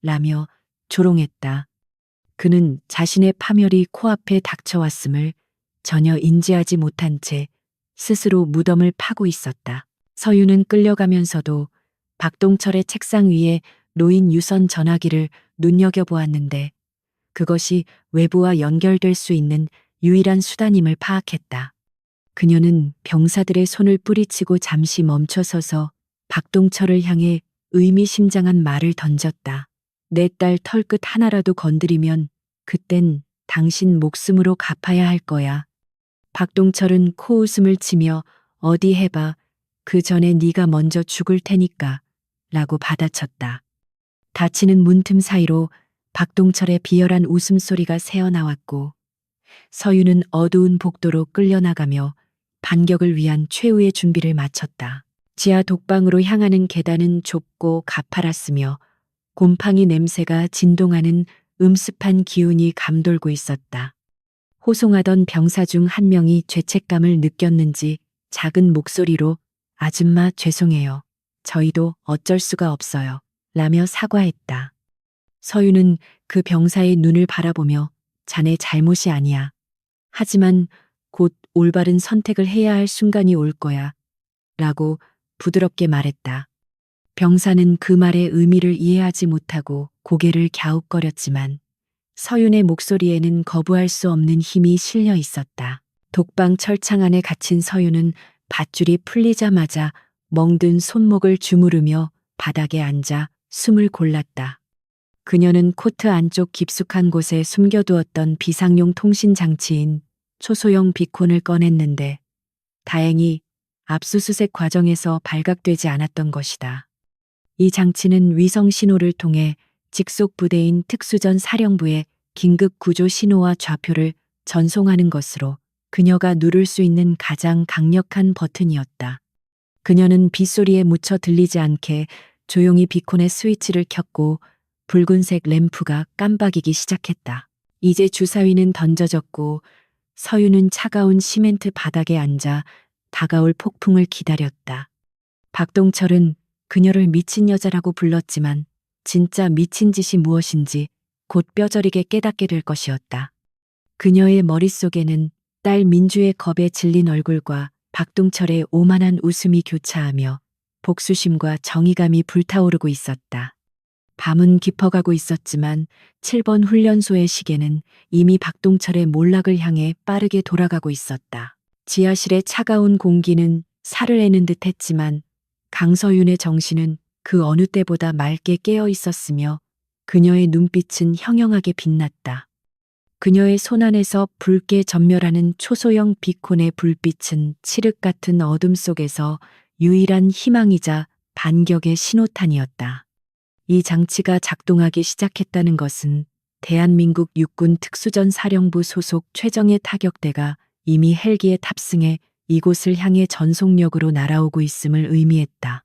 Speaker 1: 라며 조롱했다. 그는 자신의 파멸이 코앞에 닥쳐왔음을 전혀 인지하지 못한 채 스스로 무덤을 파고 있었다. 서윤은 끌려가면서도 박동철의 책상 위에 놓인 유선 전화기를 눈여겨보았는데 그것이 외부와 연결될 수 있는 유일한 수단임을 파악했다. 그녀는 병사들의 손을 뿌리치고 잠시 멈춰서서 박동철을 향해 의미심장한 말을 던졌다. 내 딸 털끝 하나라도 건드리면 그땐 당신 목숨으로 갚아야 할 거야. 박동철은 코웃음을 치며 어디 해봐. 그 전에 네가 먼저 죽을 테니까 라고 받아쳤다. 닫히는 문틈 사이로 박동철의 비열한 웃음소리가 새어나왔고 서윤은 어두운 복도로 끌려나가며 반격을 위한 최후의 준비를 마쳤다. 지하 독방으로 향하는 계단은 좁고 가파랐으며 곰팡이 냄새가 진동하는 음습한 기운이 감돌고 있었다. 호송하던 병사 중 한 명이 죄책감을 느꼈는지 작은 목소리로 아줌마 죄송해요. 저희도 어쩔 수가 없어요. 라며 사과했다. 서윤은 그 병사의 눈을 바라보며 자네 잘못이 아니야. 하지만 곧 올바른 선택을 해야 할 순간이 올 거야. 라고 부드럽게 말했다. 병사는 그 말의 의미를 이해하지 못하고 고개를 갸웃거렸지만 서윤의 목소리에는 거부할 수 없는 힘이 실려 있었다. 독방 철창 안에 갇힌 서윤은 밧줄이 풀리자마자 멍든 손목을 주무르며 바닥에 앉아 숨을 골랐다. 그녀는 코트 안쪽 깊숙한 곳에 숨겨두었던 비상용 통신 장치인 초소형 비콘을 꺼냈는데 다행히 압수수색 과정에서 발각되지 않았던 것이다. 이 장치는 위성 신호를 통해 직속 부대인 특수전 사령부에 긴급 구조 신호와 좌표를 전송하는 것으로 그녀가 누를 수 있는 가장 강력한 버튼이었다. 그녀는 빗소리에 묻혀 들리지 않게 조용히 비콘의 스위치를 켰고 붉은색 램프가 깜박이기 시작했다. 이제 주사위는 던져졌고 서유는 차가운 시멘트 바닥에 앉아 다가올 폭풍을 기다렸다. 박동철은 그녀를 미친 여자라고 불렀지만 진짜 미친 짓이 무엇인지 곧 뼈저리게 깨닫게 될 것이었다. 그녀의 머릿속에는 딸 민주의 겁에 질린 얼굴과 박동철의 오만한 웃음이 교차하며 복수심과 정의감이 불타오르고 있었다. 밤은 깊어가고 있었지만 7번 훈련소의 시계는 이미 박동철의 몰락을 향해 빠르게 돌아가고 있었다. 지하실의 차가운 공기는 살을 애는 듯 했지만 강서윤의 정신은 그 어느 때보다 맑게 깨어 있었으며 그녀의 눈빛은 형형하게 빛났다. 그녀의 손안에서 붉게 전멸하는 초소형 비콘의 불빛은 칠흑 같은 어둠 속에서 유일한 희망이자 반격의 신호탄이었다. 이 장치가 작동하기 시작했다는 것은 대한민국 육군 특수전 사령부 소속 최정예 타격대가 이미 헬기에 탑승해 이곳을 향해 전속력으로 날아오고 있음을 의미했다.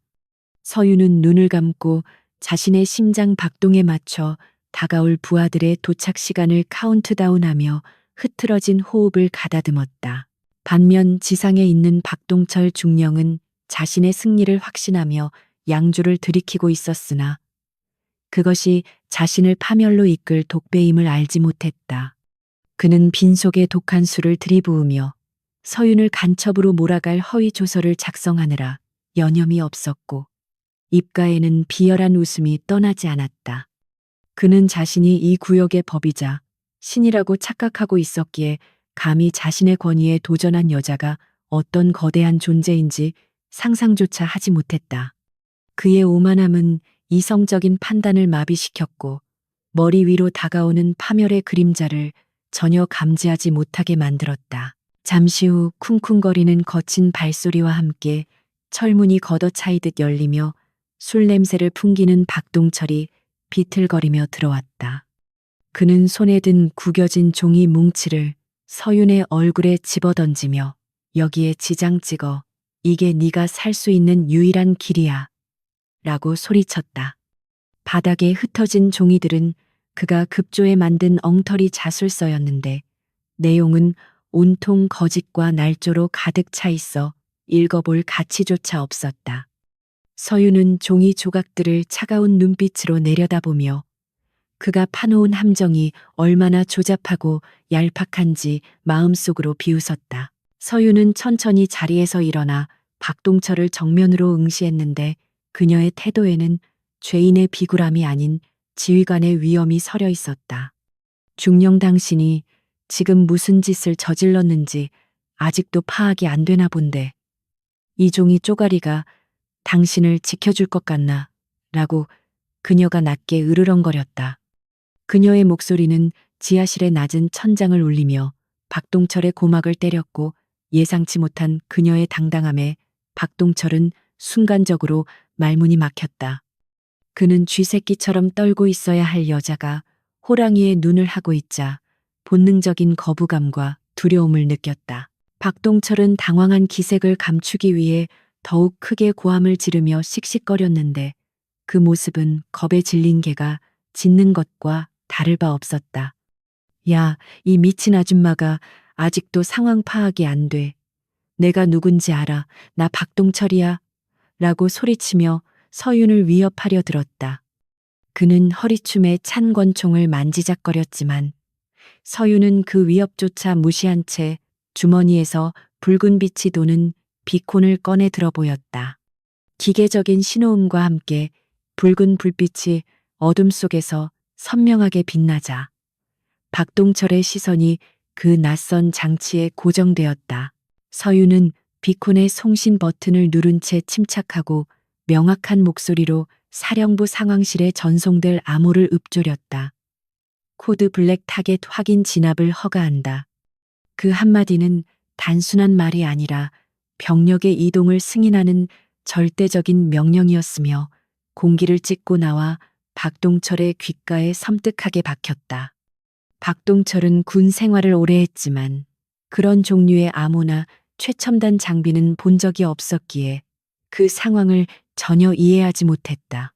Speaker 1: 서유는 눈을 감고 자신의 심장 박동에 맞춰 다가올 부하들의 도착 시간을 카운트다운하며 흐트러진 호흡을 가다듬었다. 반면 지상에 있는 박동철 중령은 자신의 승리를 확신하며 양주를 들이키고 있었으나 그것이 자신을 파멸로 이끌 독배임을 알지 못했다. 그는 빈속에 독한 술을 들이부으며 서윤을 간첩으로 몰아갈 허위 조서를 작성하느라 여념이 없었고 입가에는 비열한 웃음이 떠나지 않았다. 그는 자신이 이 구역의 법이자 신이라고 착각하고 있었기에 감히 자신의 권위에 도전한 여자가 어떤 거대한 존재인지 상상조차 하지 못했다. 그의 오만함은 이성적인 판단을 마비시켰고 머리 위로 다가오는 파멸의 그림자를 전혀 감지하지 못하게 만들었다. 잠시 후 쿵쿵거리는 거친 발소리와 함께 철문이 걷어차이듯 열리며 술 냄새를 풍기는 박동철이 비틀거리며 들어왔다. 그는 손에 든 구겨진 종이 뭉치를 서윤의 얼굴에 집어던지며 여기에 지장 찍어 이게 네가 살 수 있는 유일한 길이야 라고 소리쳤다. 바닥에 흩어진 종이들은 그가 급조해 만든 엉터리 자술서였는데 내용은 온통 거짓과 날조로 가득 차 있어 읽어볼 가치조차 없었다. 서유는 종이 조각들을 차가운 눈빛으로 내려다보며 그가 파놓은 함정이 얼마나 조잡하고 얄팍한지 마음속으로 비웃었다. 서유는 천천히 자리에서 일어나 박동철을 정면으로 응시했는데 그녀의 태도에는 죄인의 비굴함이 아닌 지휘관의 위엄이 서려 있었다. 중령 당신이 지금 무슨 짓을 저질렀는지 아직도 파악이 안 되나 본데 이 종이 쪼가리가 당신을 지켜줄 것 같나? 라고 그녀가 낮게 으르렁거렸다. 그녀의 목소리는 지하실의 낮은 천장을 울리며 박동철의 고막을 때렸고 예상치 못한 그녀의 당당함에 박동철은 순간적으로 말문이 막혔다. 그는 쥐새끼처럼 떨고 있어야 할 여자가 호랑이의 눈을 하고 있자 본능적인 거부감과 두려움을 느꼈다. 박동철은 당황한 기색을 감추기 위해 더욱 크게 고함을 지르며 씩씩거렸는데 그 모습은 겁에 질린 개가 짖는 것과 다를 바 없었다. 야, 이 미친 아줌마가 아직도 상황 파악이 안 돼. 내가 누군지 알아. 나 박동철이야. 라고 소리치며 서윤을 위협하려 들었다. 그는 허리춤에 찬 권총을 만지작거렸지만 서윤은 그 위협조차 무시한 채 주머니에서 붉은 빛이 도는 비콘을 꺼내 들어 보였다. 기계적인 신호음과 함께 붉은 불빛이 어둠 속에서 선명하게 빛나자 박동철의 시선이 그 낯선 장치에 고정되었다. 서윤은 비콘의 송신 버튼을 누른 채 침착하고 명확한 목소리로 사령부 상황실에 전송될 암호를 읊조렸다. 코드 블랙 타겟 확인 진압을 허가한다. 그 한마디는 단순한 말이 아니라 병력의 이동을 승인하는 절대적인 명령이었으며 공기를 찢고 나와 박동철의 귓가에 섬뜩하게 박혔다. 박동철은 군 생활을 오래 했지만 그런 종류의 암호나 최첨단 장비는 본 적이 없었기에 그 상황을 전혀 이해하지 못했다.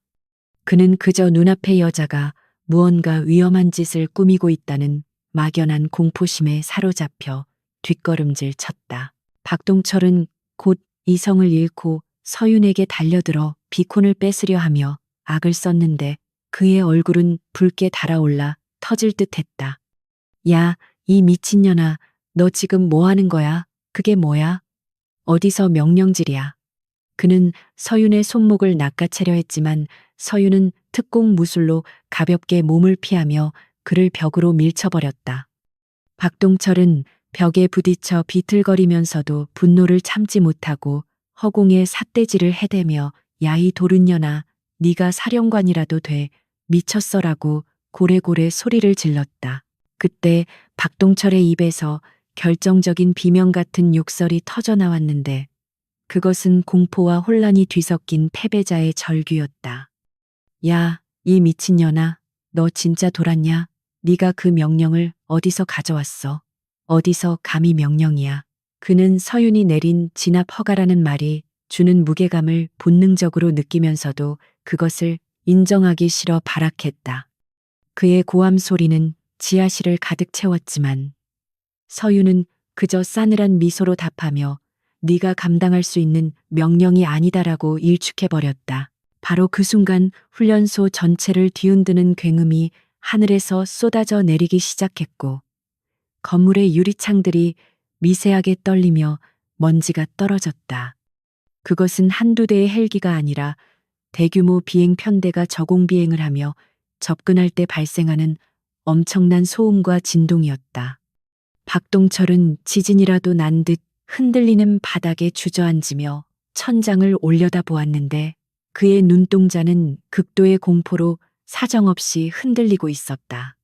Speaker 1: 그는 그저 눈앞의 여자가 무언가 위험한 짓을 꾸미고 있다는 막연한 공포심에 사로잡혀 뒷걸음질 쳤다. 박동철은 곧 이성을 잃고 서윤에게 달려들어 비콘을 뺏으려 하며 악을 썼는데 그의 얼굴은 붉게 달아올라 터질 듯했다. 야, 이 미친년아, 너 지금 뭐 하는 거야? 그게 뭐야? 어디서 명령질이야? 그는 서윤의 손목을 낚아채려 했지만 서윤은 특공 무술로 가볍게 몸을 피하며 그를 벽으로 밀쳐버렸다. 박동철은 벽에 부딪혀 비틀거리면서도 분노를 참지 못하고 허공에 삿대질을 해대며 야 이 도른년아, 네가 사령관이라도 돼 미쳤어라고 고래고래 소리를 질렀다. 그때 박동철의 입에서 결정적인 비명 같은 욕설이 터져나왔는데 그것은 공포와 혼란이 뒤섞인 패배자의 절규였다. 야, 이 미친년아, 너 진짜 돌았냐? 네가 그 명령을 어디서 가져왔어? 어디서 감히 명령이야? 그는 서윤이 내린 진압 허가라는 말이 주는 무게감을 본능적으로 느끼면서도 그것을 인정하기 싫어 발악했다. 그의 고함 소리는 지하실을 가득 채웠지만 서윤은 그저 싸늘한 미소로 답하며 네가 감당할 수 있는 명령이 아니다라고 일축해버렸다. 바로 그 순간 훈련소 전체를 뒤흔드는 굉음이 하늘에서 쏟아져 내리기 시작했고 건물의 유리창들이 미세하게 떨리며 먼지가 떨어졌다. 그것은 한두 대의 헬기가 아니라 대규모 비행 편대가 저공 비행을 하며 접근할 때 발생하는 엄청난 소음과 진동이었다. 박동철은 지진이라도 난 듯 흔들리는 바닥에 주저앉으며 천장을 올려다 보았는데 그의 눈동자는 극도의 공포로 사정없이 흔들리고 있었다.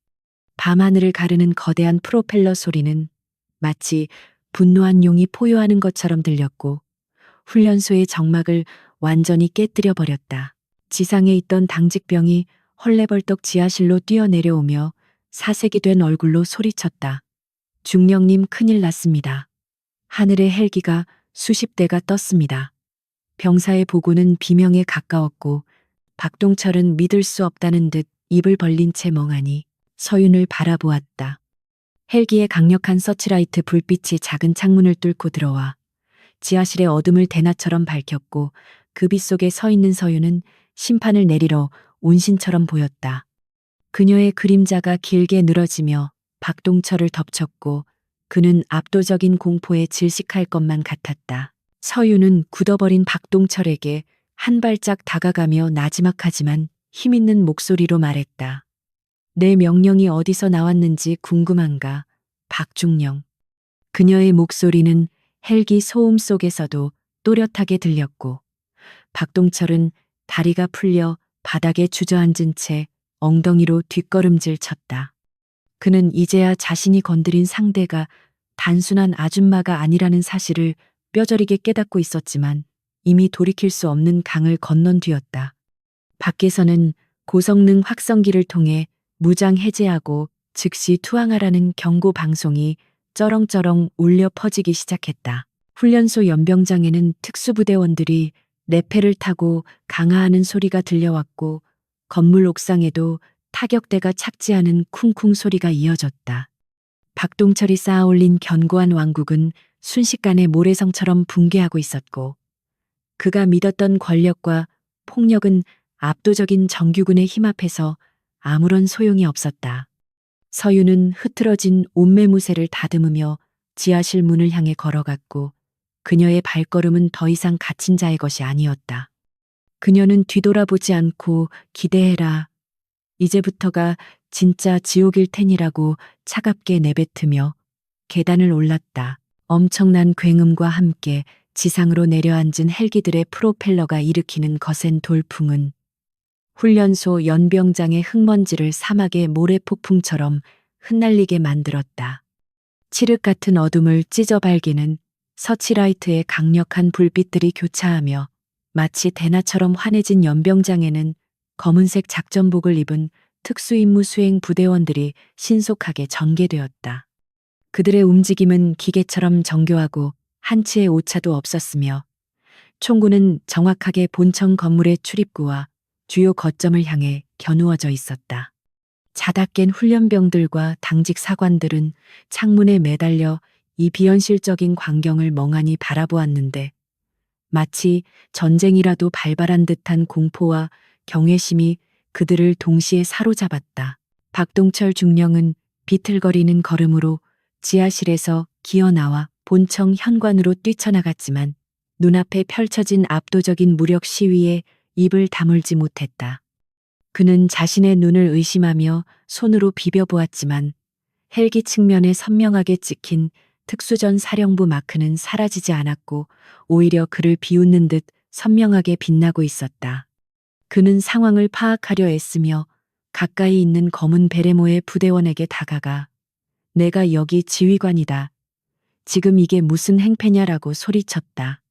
Speaker 1: 밤하늘을 가르는 거대한 프로펠러 소리는 마치 분노한 용이 포효하는 것처럼 들렸고 훈련소의 정막을 완전히 깨뜨려 버렸다. 지상에 있던 당직병이 헐레벌떡 지하실로 뛰어내려오며 사색이 된 얼굴로 소리쳤다. 중령님 큰일 났습니다. 하늘의 헬기가 수십 대가 떴습니다. 병사의 보고는 비명에 가까웠고 박동철은 믿을 수 없다는 듯 입을 벌린 채 멍하니 서윤을 바라보았다. 헬기의 강력한 서치라이트 불빛이 작은 창문을 뚫고 들어와 지하실의 어둠을 대낮처럼 밝혔고 그 빛 속에 서 있는 서윤은 심판을 내리러 온 신처럼 보였다. 그녀의 그림자가 길게 늘어지며 박동철을 덮쳤고 그는 압도적인 공포에 질식할 것만 같았다. 서윤은 굳어버린 박동철에게 한 발짝 다가가며 나지막하지만 힘있는 목소리로 말했다. 내 명령이 어디서 나왔는지 궁금한가, 박중령. 그녀의 목소리는 헬기 소음 속에서도 또렷하게 들렸고 박동철은 다리가 풀려 바닥에 주저앉은 채 엉덩이로 뒷걸음질 쳤다. 그는 이제야 자신이 건드린 상대가 단순한 아줌마가 아니라는 사실을 뼈저리게 깨닫고 있었지만 이미 돌이킬 수 없는 강을 건넌 뒤였다. 밖에서는 고성능 확성기를 통해 무장 해제하고 즉시 투항하라는 경고 방송이 쩌렁쩌렁 울려 퍼지기 시작했다. 훈련소 연병장에는 특수부대원들이 레페를 타고 강화하는 소리가 들려왔고 건물 옥상에도 타격대가 착지하는 쿵쿵 소리가 이어졌다. 박동철이 쌓아올린 견고한 왕국은 순식간에 모래성처럼 붕괴하고 있었고 그가 믿었던 권력과 폭력은 압도적인 정규군의 힘 앞에서 아무런 소용이 없었다. 서윤은 흐트러진 옷매무새를 다듬으며 지하실 문을 향해 걸어갔고 그녀의 발걸음은 더 이상 갇힌 자의 것이 아니었다. 그녀는 뒤돌아보지 않고 기대해라. 이제부터가 진짜 지옥일 테니라고 차갑게 내뱉으며 계단을 올랐다. 엄청난 굉음과 함께 지상으로 내려앉은 헬기들의 프로펠러가 일으키는 거센 돌풍은 훈련소 연병장의 흙먼지를 사막의 모래폭풍처럼 흩날리게 만들었다. 칠흑 같은 어둠을 찢어발기는 서치라이트의 강력한 불빛들이 교차하며 마치 대나처럼 환해진 연병장에는 검은색 작전복을 입은 특수임무 수행 부대원들이 신속하게 전개되었다. 그들의 움직임은 기계처럼 정교하고 한치의 오차도 없었으며 총구는 정확하게 본청 건물의 출입구와 주요 거점을 향해 겨누어져 있었다. 자다 깬 훈련병들과 당직 사관들은 창문에 매달려 이 비현실적인 광경을 멍하니 바라보았는데 마치 전쟁이라도 발발한 듯한 공포와 경외심이 그들을 동시에 사로잡았다. 박동철 중령은 비틀거리는 걸음으로 지하실에서 기어나와 본청 현관으로 뛰쳐나갔지만 눈앞에 펼쳐진 압도적인 무력 시위에 입을 다물지 못했다. 그는 자신의 눈을 의심하며 손으로 비벼보았지만 헬기 측면에 선명하게 찍힌 특수전 사령부 마크는 사라지지 않았고 오히려 그를 비웃는 듯 선명하게 빛나고 있었다. 그는 상황을 파악하려 애쓰며 가까이 있는 검은 베레모의 부대원에게 다가가 내가 여기 지휘관이다. 지금 이게 무슨 행패냐라고 소리쳤다.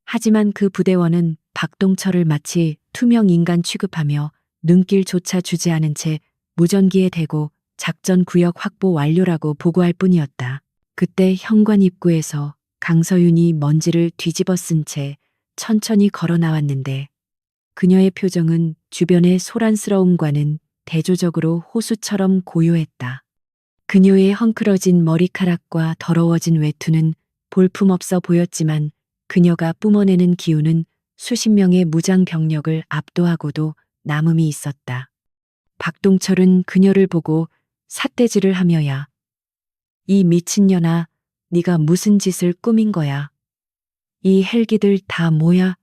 Speaker 1: 하지만 그 부대원은 박동철을 마치 투명 인간 취급하며 눈길조차 주지 않은 채 무전기에 대고 작전 구역 확보 완료라고 보고할 뿐이었다. 그때 현관 입구에서 강서윤이 먼지를 뒤집어 쓴 채 천천히 걸어 나왔는데 그녀의 표정은 주변의 소란스러움과는 대조적으로 호수처럼 고요했다. 그녀의 헝클어진 머리카락과 더러워진 외투는 볼품없어 보였지만 그녀가 뿜어내는 기운은 수십 명의 무장 병력을 압도하고도 남음이 있었다. 박동철은 그녀를 보고 삿대질을 하며야 이 미친년아, 네가 무슨 짓을 꾸민 거야? 이 헬기들 다 뭐야?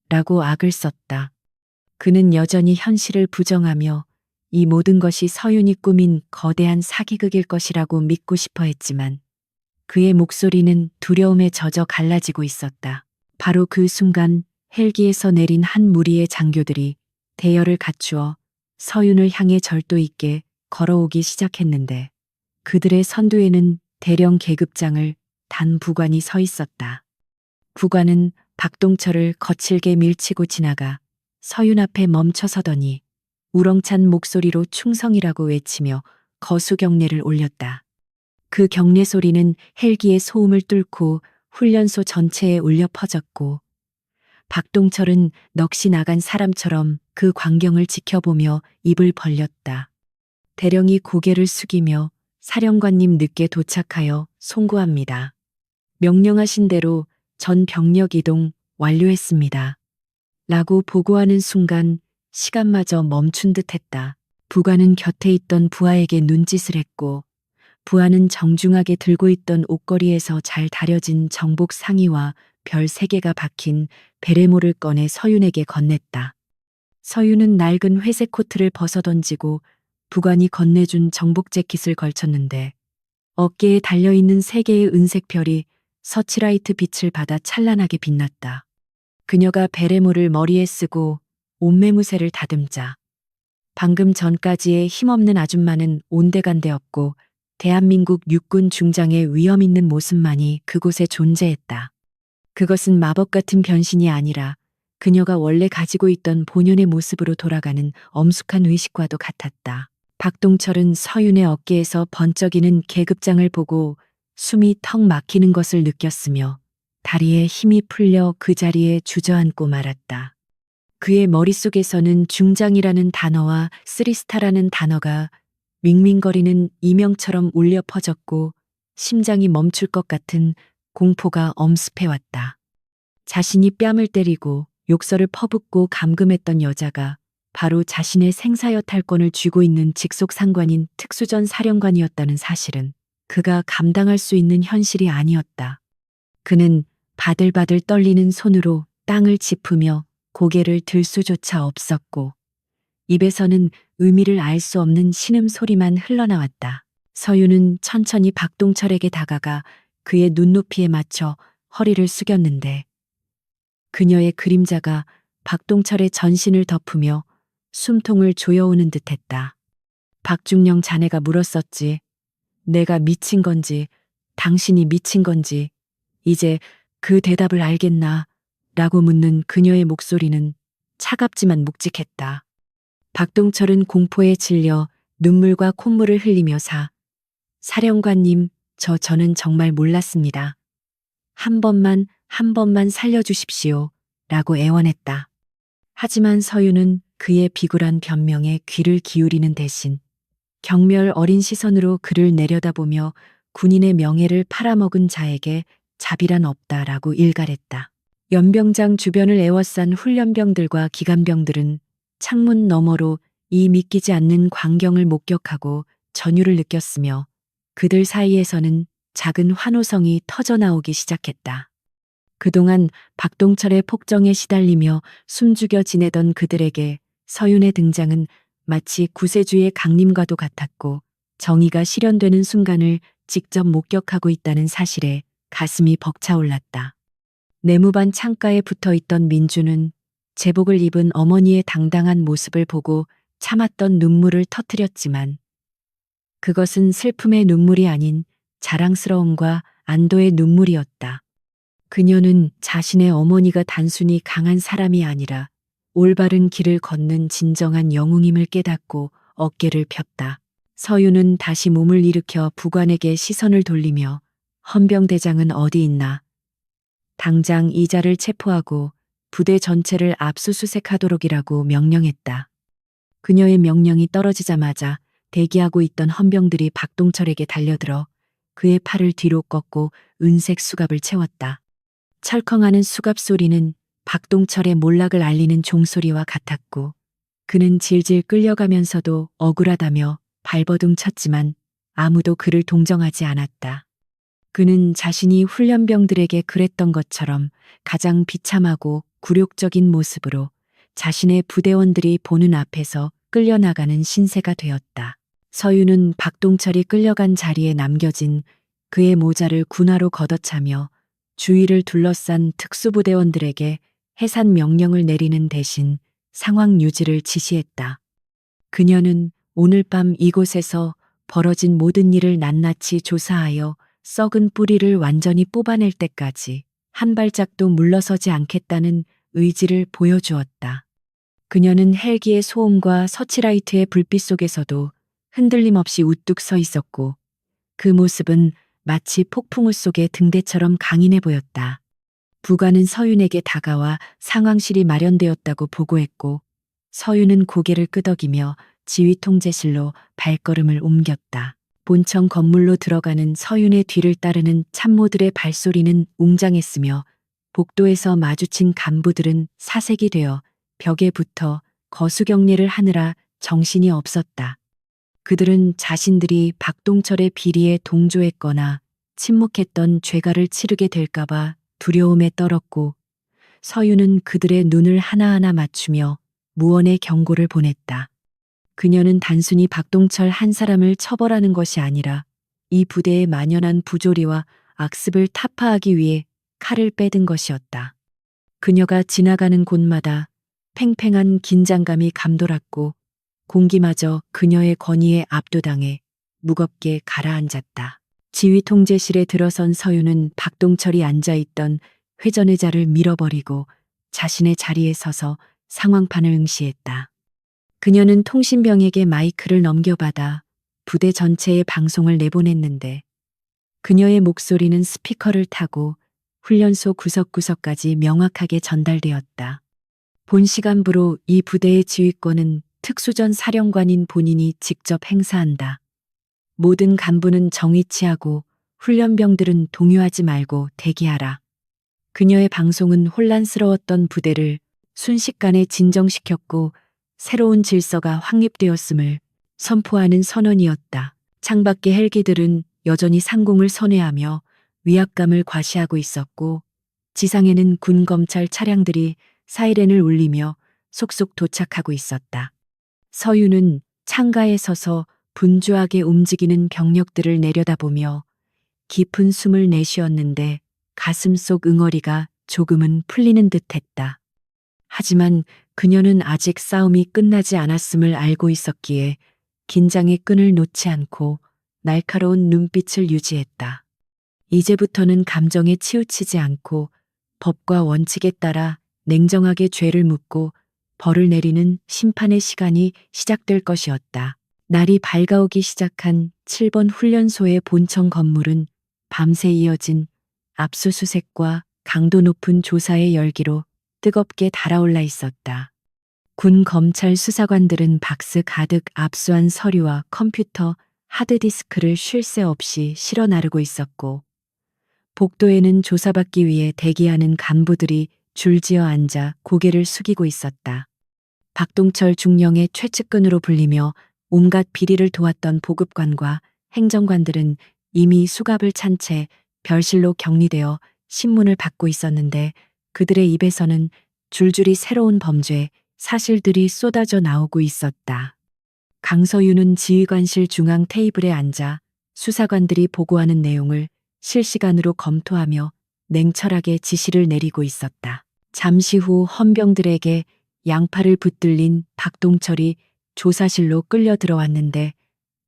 Speaker 1: 라고 악을 썼다. 그는 여전히 현실을 부정하며 이 모든 것이 서윤이 꾸민 거대한 사기극일 것이라고 믿고 싶어 했지만 그의 목소리는 두려움에 젖어 갈라지고 있었다. 바로 그 순간 헬기에서 내린 한 무리의 장교들이 대열을 갖추어 서윤을 향해 절도 있게 걸어오기 시작했는데 그들의 선두에는 대령 계급장을 단 부관이 서 있었다. 부관은 박동철을 거칠게 밀치고 지나가 서윤 앞에 멈춰서더니 우렁찬 목소리로 충성이라고 외치며 거수 경례를 올렸다. 그 경례 소리는 헬기의 소음을 뚫고 훈련소 전체에 울려 퍼졌고 박동철은 넋이 나간 사람처럼 그 광경을 지켜보며 입을 벌렸다. 대령이 고개를 숙이며 사령관님 늦게 도착하여 송구합니다. 명령하신 대로 전 병력 이동 완료했습니다. 라고 보고하는 순간 시간마저 멈춘 듯 했다. 부관은 곁에 있던 부하에게 눈짓을 했고 부하는 정중하게 들고 있던 옷걸이에서 잘 다려진 정복 상의와 별 3개가 박힌 베레모를 꺼내 서윤에게 건넸다. 서윤은 낡은 회색 코트를 벗어던지고 부관이 건네준 정복 재킷을 걸쳤는데 어깨에 달려있는 3개의 은색 별이 서치라이트 빛을 받아 찬란하게 빛났다. 그녀가 베레모를 머리에 쓰고 옷매무새를 다듬자 방금 전까지의 힘없는 아줌마는 온데간데없고 대한민국 육군 중장의 위험 있는 모습만이 그곳에 존재했다. 그것은 마법 같은 변신이 아니라 그녀가 원래 가지고 있던 본연의 모습으로 돌아가는 엄숙한 의식과도 같았다. 박동철은 서윤의 어깨에서 번쩍이는 계급장을 보고 숨이 턱 막히는 것을 느꼈으며 다리에 힘이 풀려 그 자리에 주저앉고 말았다. 그의 머릿속에서는 중장이라는 단어와 쓰리스타라는 단어가 밍밍거리는 이명처럼 울려 퍼졌고 심장이 멈출 것 같은 공포가 엄습해왔다. 자신이 뺨을 때리고 욕설을 퍼붓고 감금했던 여자가 바로 자신의 생사여탈권을 쥐고 있는 직속 상관인 특수전 사령관이었다는 사실은 그가 감당할 수 있는 현실이 아니었다. 그는 바들바들 떨리는 손으로 땅을 짚으며 고개를 들 수조차 없었고 입에서는 의미를 알 수 없는 신음소리만 흘러나왔다. 서윤은 천천히 박동철에게 다가가 그의 눈높이에 맞춰 허리를 숙였는데 그녀의 그림자가 박동철의 전신을 덮으며 숨통을 조여오는 듯했다. 박중령 자네가 물었었지. 내가 미친 건지 당신이 미친 건지 이제 그 대답을 알겠나? 라고 묻는 그녀의 목소리는 차갑지만 묵직했다. 박동철은 공포에 질려 눈물과 콧물을 흘리며 사령관님, 저는 정말 몰랐습니다. 한 번만 살려주십시오. 라고 애원했다. 하지만 서유는 그의 비굴한 변명에 귀를 기울이는 대신 경멸 어린 시선으로 그를 내려다보며 군인의 명예를 팔아먹은 자에게 자비란 없다라고 일갈했다. 연병장 주변을 에워싼 훈련병들과 기관병들은 창문 너머로 이 믿기지 않는 광경을 목격하고 전율을 느꼈으며 그들 사이에서는 작은 환호성이 터져나오기 시작했다. 그동안 박동철의 폭정에 시달리며 숨죽여 지내던 그들에게 서윤의 등장은 마치 구세주의 강림과도 같았고 정의가 실현되는 순간을 직접 목격하고 있다는 사실에 가슴이 벅차올랐다. 내무반 창가에 붙어 있던 민주는 제복을 입은 어머니의 당당한 모습을 보고 참았던 눈물을 터뜨렸지만 그것은 슬픔의 눈물이 아닌 자랑스러움과 안도의 눈물이었다. 그녀는 자신의 어머니가 단순히 강한 사람이 아니라 올바른 길을 걷는 진정한 영웅임을 깨닫고 어깨를 폈다. 서유는 다시 몸을 일으켜 부관에게 시선을 돌리며 헌병대장은 어디 있나? 당장 이자를 체포하고 부대 전체를 압수수색하도록이라고 명령했다. 그녀의 명령이 떨어지자마자 대기하고 있던 헌병들이 박동철에게 달려들어 그의 팔을 뒤로 꺾고 은색 수갑을 채웠다. 철컹하는 수갑 소리는 박동철의 몰락을 알리는 종소리와 같았고 그는 질질 끌려가면서도 억울하다며 발버둥 쳤지만 아무도 그를 동정하지 않았다. 그는 자신이 훈련병들에게 그랬던 것처럼 가장 비참하고 굴욕적인 모습으로 자신의 부대원들이 보는 앞에서 끌려나가는 신세가 되었다. 서유는 박동철이 끌려간 자리에 남겨진 그의 모자를 군화로 걷어차며 주위를 둘러싼 특수부대원들에게 해산 명령을 내리는 대신 상황 유지를 지시했다. 그녀는 오늘 밤 이곳에서 벌어진 모든 일을 낱낱이 조사하여 썩은 뿌리를 완전히 뽑아낼 때까지 한 발짝도 물러서지 않겠다는 의지를 보여주었다. 그녀는 헬기의 소음과 서치라이트의 불빛 속에서도 흔들림 없이 우뚝 서 있었고 그 모습은 마치 폭풍우 속의 등대처럼 강인해 보였다. 부관은 서윤에게 다가와 상황실이 마련되었다고 보고했고 서윤은 고개를 끄덕이며 지휘 통제실로 발걸음을 옮겼다. 본청 건물로 들어가는 서윤의 뒤를 따르는 참모들의 발소리는 웅장했으며 복도에서 마주친 간부들은 사색이 되어 벽에 붙어 거수경례를 하느라 정신이 없었다. 그들은 자신들이 박동철의 비리에 동조했거나 침묵했던 죄가를 치르게 될까봐 두려움에 떨었고 서유는 그들의 눈을 하나하나 맞추며 무언의 경고를 보냈다. 그녀는 단순히 박동철 한 사람을 처벌하는 것이 아니라 이 부대의 만연한 부조리와 악습을 타파하기 위해 칼을 빼든 것이었다. 그녀가 지나가는 곳마다 팽팽한 긴장감이 감돌았고 공기마저 그녀의 권위에 압도당해 무겁게 가라앉았다. 지휘 통제실에 들어선 서유는 박동철이 앉아있던 회전의자를 밀어버리고 자신의 자리에 서서 상황판을 응시했다. 그녀는 통신병에게 마이크를 넘겨받아 부대 전체의 방송을 내보냈는데 그녀의 목소리는 스피커를 타고 훈련소 구석구석까지 명확하게 전달되었다. 본 시간부로 이 부대의 지휘권은 특수전 사령관인 본인이 직접 행사한다. 모든 간부는 정의치하고 훈련병들은 동요하지 말고 대기하라. 그녀의 방송은 혼란스러웠던 부대를 순식간에 진정시켰고 새로운 질서가 확립되었음을 선포하는 선언이었다. 창밖의 헬기들은 여전히 상공을 선회하며 위압감을 과시하고 있었고 지상에는 군 검찰 차량들이 사이렌을 울리며 속속 도착하고 있었다. 서유는 창가에 서서 분주하게 움직이는 병력들을 내려다보며 깊은 숨을 내쉬었는데 가슴 속 응어리가 조금은 풀리는 듯 했다. 하지만 그녀는 아직 싸움이 끝나지 않았음을 알고 있었기에 긴장의 끈을 놓지 않고 날카로운 눈빛을 유지했다. 이제부터는 감정에 치우치지 않고 법과 원칙에 따라 냉정하게 죄를 묻고 벌을 내리는 심판의 시간이 시작될 것이었다. 날이 밝아오기 시작한 7번 훈련소의 본청 건물은 밤새 이어진 압수수색과 강도 높은 조사의 열기로 뜨겁게 달아올라 있었다. 군 검찰 수사관들은 박스 가득 압수한 서류와 컴퓨터, 하드디스크를 쉴 새 없이 실어 나르고 있었고, 복도에는 조사받기 위해 대기하는 간부들이 줄지어 앉아 고개를 숙이고 있었다. 박동철 중령의 최측근으로 불리며 온갖 비리를 도왔던 보급관과 행정관들은 이미 수갑을 찬 채 별실로 격리되어 신문을 받고 있었는데 그들의 입에서는 줄줄이 새로운 범죄, 사실들이 쏟아져 나오고 있었다. 강서윤은 지휘관실 중앙 테이블에 앉아 수사관들이 보고하는 내용을 실시간으로 검토하며 냉철하게 지시를 내리고 있었다. 잠시 후 헌병들에게 양팔을 붙들린 박동철이 조사실로 끌려 들어왔는데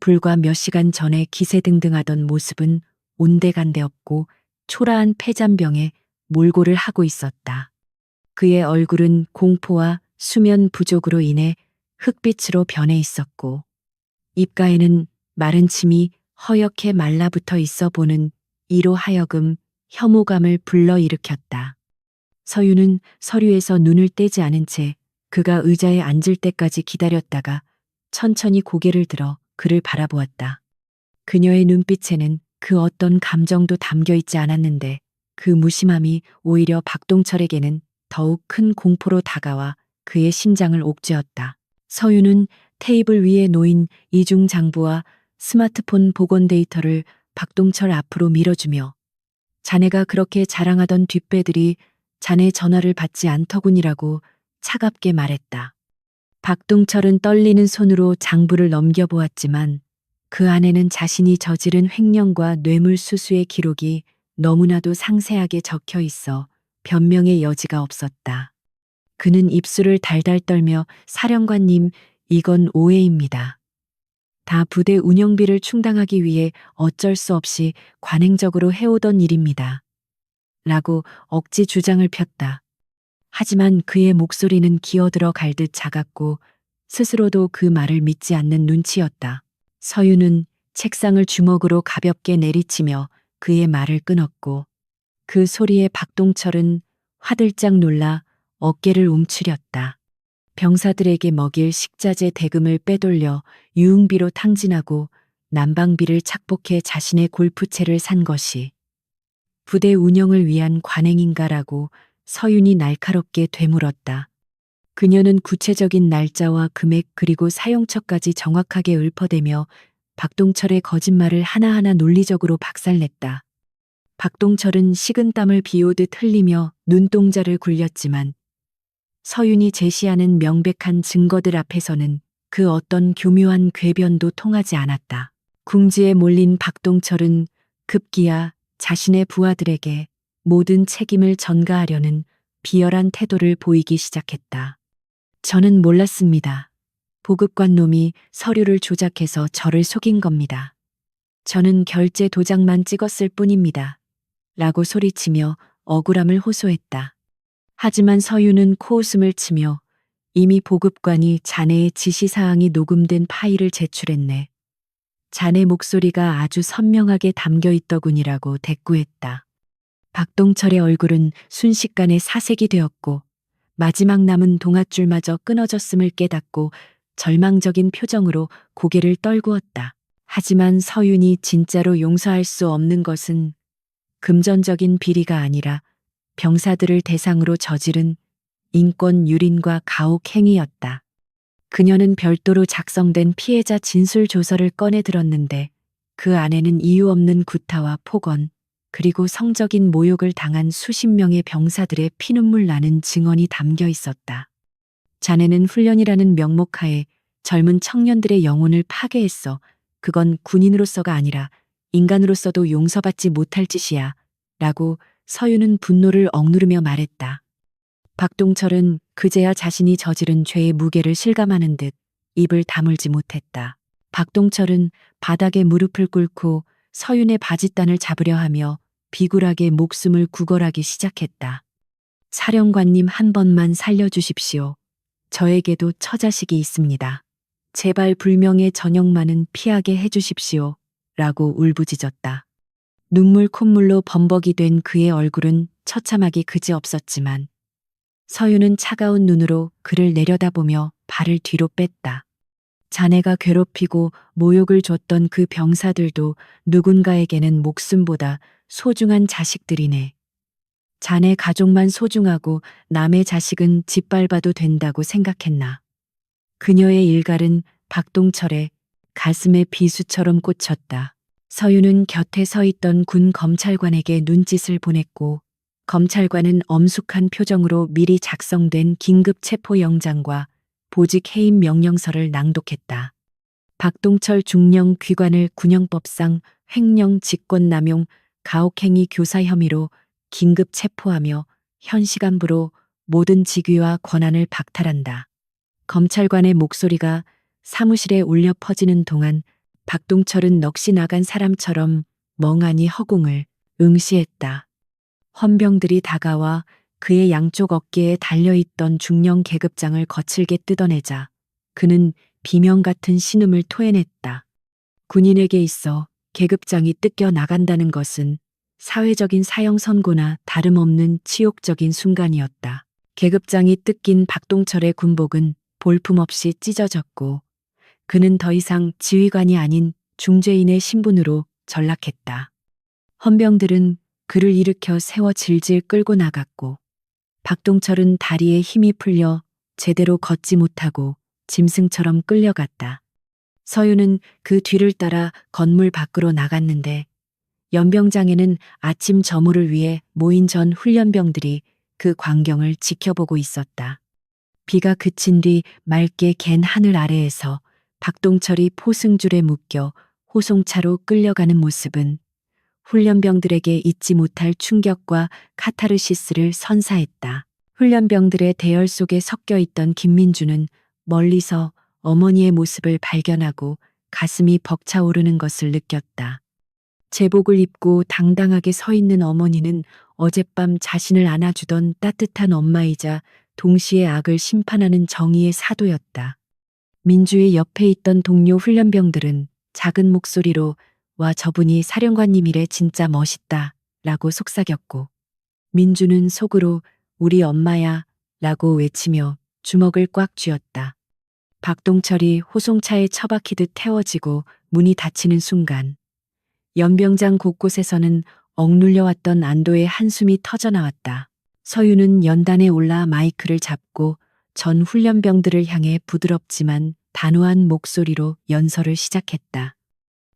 Speaker 1: 불과 몇 시간 전에 기세등등하던 모습은 온데간데 없고 초라한 폐잔병에 몰골을 하고 있었다. 그의 얼굴은 공포와 수면 부족으로 인해 흑빛으로 변해 있었고 입가에는 마른 침이 허옇게 말라붙어 있어 보는 이로 하여금 혐오감을 불러일으켰다. 서윤은 서류에서 눈을 떼지 않은 채 그가 의자에 앉을 때까지 기다렸다가 천천히 고개를 들어 그를 바라보았다. 그녀의 눈빛에는 그 어떤 감정도 담겨 있지 않았는데 그 무심함이 오히려 박동철에게는 더욱 큰 공포로 다가와 그의 심장을 옥죄었다. 서윤은 테이블 위에 놓인 이중 장부와 스마트폰 복원 데이터를 박동철 앞으로 밀어주며 자네가 그렇게 자랑하던 뒷배들이 자네 전화를 받지 않더군이라고 차갑게 말했다. 박동철은 떨리는 손으로 장부를 넘겨보았지만 그 안에는 자신이 저지른 횡령과 뇌물수수의 기록이 너무나도 상세하게 적혀 있어 변명의 여지가 없었다. 그는 입술을 달달 떨며 사령관님, 이건 오해입니다. 다 부대 운영비를 충당하기 위해 어쩔 수 없이 관행적으로 해오던 일입니다. 라고 억지 주장을 폈다. 하지만 그의 목소리는 기어들어 갈 듯 작았고 스스로도 그 말을 믿지 않는 눈치였다. 서윤은 책상을 주먹으로 가볍게 내리치며 그의 말을 끊었고 그 소리에 박동철은 화들짝 놀라 어깨를 움츠렸다. 병사들에게 먹일 식자재 대금을 빼돌려 유흥비로 탕진하고 난방비를 착복해 자신의 골프채를 산 것이 부대 운영을 위한 관행인가라고 서윤이 날카롭게 되물었다. 그녀는 구체적인 날짜와 금액 그리고 사용처까지 정확하게 읊어대며 박동철의 거짓말을 하나하나 논리적으로 박살냈다. 박동철은 식은땀을 비오듯 흘리며 눈동자를 굴렸지만 서윤이 제시하는 명백한 증거들 앞에서는 그 어떤 교묘한 궤변도 통하지 않았다. 궁지에 몰린 박동철은 급기야 자신의 부하들에게 모든 책임을 전가하려는 비열한 태도를 보이기 시작했다. 저는 몰랐습니다. 보급관 놈이 서류를 조작해서 저를 속인 겁니다. 저는 결제 도장만 찍었을 뿐입니다. 라고 소리치며 억울함을 호소했다. 하지만 서윤은 코웃음을 치며 이미 보급관이 자네의 지시사항이 녹음된 파일을 제출했네. 자네 목소리가 아주 선명하게 담겨 있더군이라고 대꾸했다. 박동철의 얼굴은 순식간에 사색이 되었고 마지막 남은 동아줄마저 끊어졌음을 깨닫고 절망적인 표정으로 고개를 떨구었다. 하지만 서윤이 진짜로 용서할 수 없는 것은 금전적인 비리가 아니라 병사들을 대상으로 저지른 인권 유린과 가혹 행위였다. 그녀는 별도로 작성된 피해자 진술 조서를 꺼내 들었는데 그 안에는 이유 없는 구타와 폭언, 그리고 성적인 모욕을 당한 수십 명의 병사들의 피눈물 나는 증언이 담겨 있었다. 자네는 훈련이라는 명목하에 젊은 청년들의 영혼을 파괴했어. 그건 군인으로서가 아니라 인간으로서도 용서받지 못할 짓이야. 라고 서윤은 분노를 억누르며 말했다. 박동철은 그제야 자신이 저지른 죄의 무게를 실감하는 듯 입을 다물지 못했다. 박동철은 바닥에 무릎을 꿇고 서윤의 바짓단을 잡으려 하며 비굴하게 목숨을 구걸하기 시작했다. 사령관님 한 번만 살려주십시오. 저에게도 처자식이 있습니다. 제발 불명예 전역만은 피하게 해주십시오. 라고 울부짖었다. 눈물 콧물로 범벅이 된 그의 얼굴은 처참하기 그지없었지만 서윤은 차가운 눈으로 그를 내려다보며 발을 뒤로 뺐다. 자네가 괴롭히고 모욕을 줬던 그 병사들도 누군가에게는 목숨보다 소중한 자식들이네. 자네 가족만 소중하고 남의 자식은 짓밟아도 된다고 생각했나. 그녀의 일갈은 박동철의 가슴에 비수처럼 꽂혔다. 서윤은 곁에 서 있던 군 검찰관에게 눈짓을 보냈고 검찰관은 엄숙한 표정으로 미리 작성된 긴급 체포 영장과 보직 해임 명령서를 낭독했다. 박동철 중령 귀관을 군형법상 횡령 직권남용 가혹행위 교사 혐의로 긴급 체포하며 현 시간부로 모든 직위와 권한을 박탈한다. 검찰관의 목소리가 사무실에 울려 퍼지는 동안 박동철은 넋이 나간 사람처럼 멍하니 허공을 응시했다. 헌병들이 다가와 그의 양쪽 어깨에 달려있던 중령 계급장을 거칠게 뜯어내자 그는 비명 같은 신음을 토해냈다. 군인에게 있어 계급장이 뜯겨 나간다는 것은 사회적인 사형 선고나 다름없는 치욕적인 순간이었다. 계급장이 뜯긴 박동철의 군복은 볼품없이 찢어졌고 그는 더 이상 지휘관이 아닌 중죄인의 신분으로 전락했다. 헌병들은 그를 일으켜 세워 질질 끌고 나갔고 박동철은 다리에 힘이 풀려 제대로 걷지 못하고 짐승처럼 끌려갔다. 서윤은 그 뒤를 따라 건물 밖으로 나갔는데 연병장에는 아침 점호를 위해 모인 전 훈련병들이 그 광경을 지켜보고 있었다. 비가 그친 뒤 맑게 갠 하늘 아래에서 박동철이 포승줄에 묶여 호송차로 끌려가는 모습은 훈련병들에게 잊지 못할 충격과 카타르시스를 선사했다. 훈련병들의 대열 속에 섞여 있던 김민주는 멀리서 어머니의 모습을 발견하고 가슴이 벅차오르는 것을 느꼈다. 제복을 입고 당당하게 서 있는 어머니는 어젯밤 자신을 안아주던 따뜻한 엄마이자 동시에 악을 심판하는 정의의 사도였다. 민주의 옆에 있던 동료 훈련병들은 작은 목소리로 와 저분이 사령관님이래 진짜 멋있다 라고 속삭였고 민주는 속으로 우리 엄마야 라고 외치며 주먹을 꽉 쥐었다. 박동철이 호송차에 처박히듯 태워지고 문이 닫히는 순간 연병장 곳곳에서는 억눌려왔던 안도의 한숨이 터져나왔다. 서윤은 연단에 올라 마이크를 잡고 전 훈련병들을 향해 부드럽지만 단호한 목소리로 연설을 시작했다.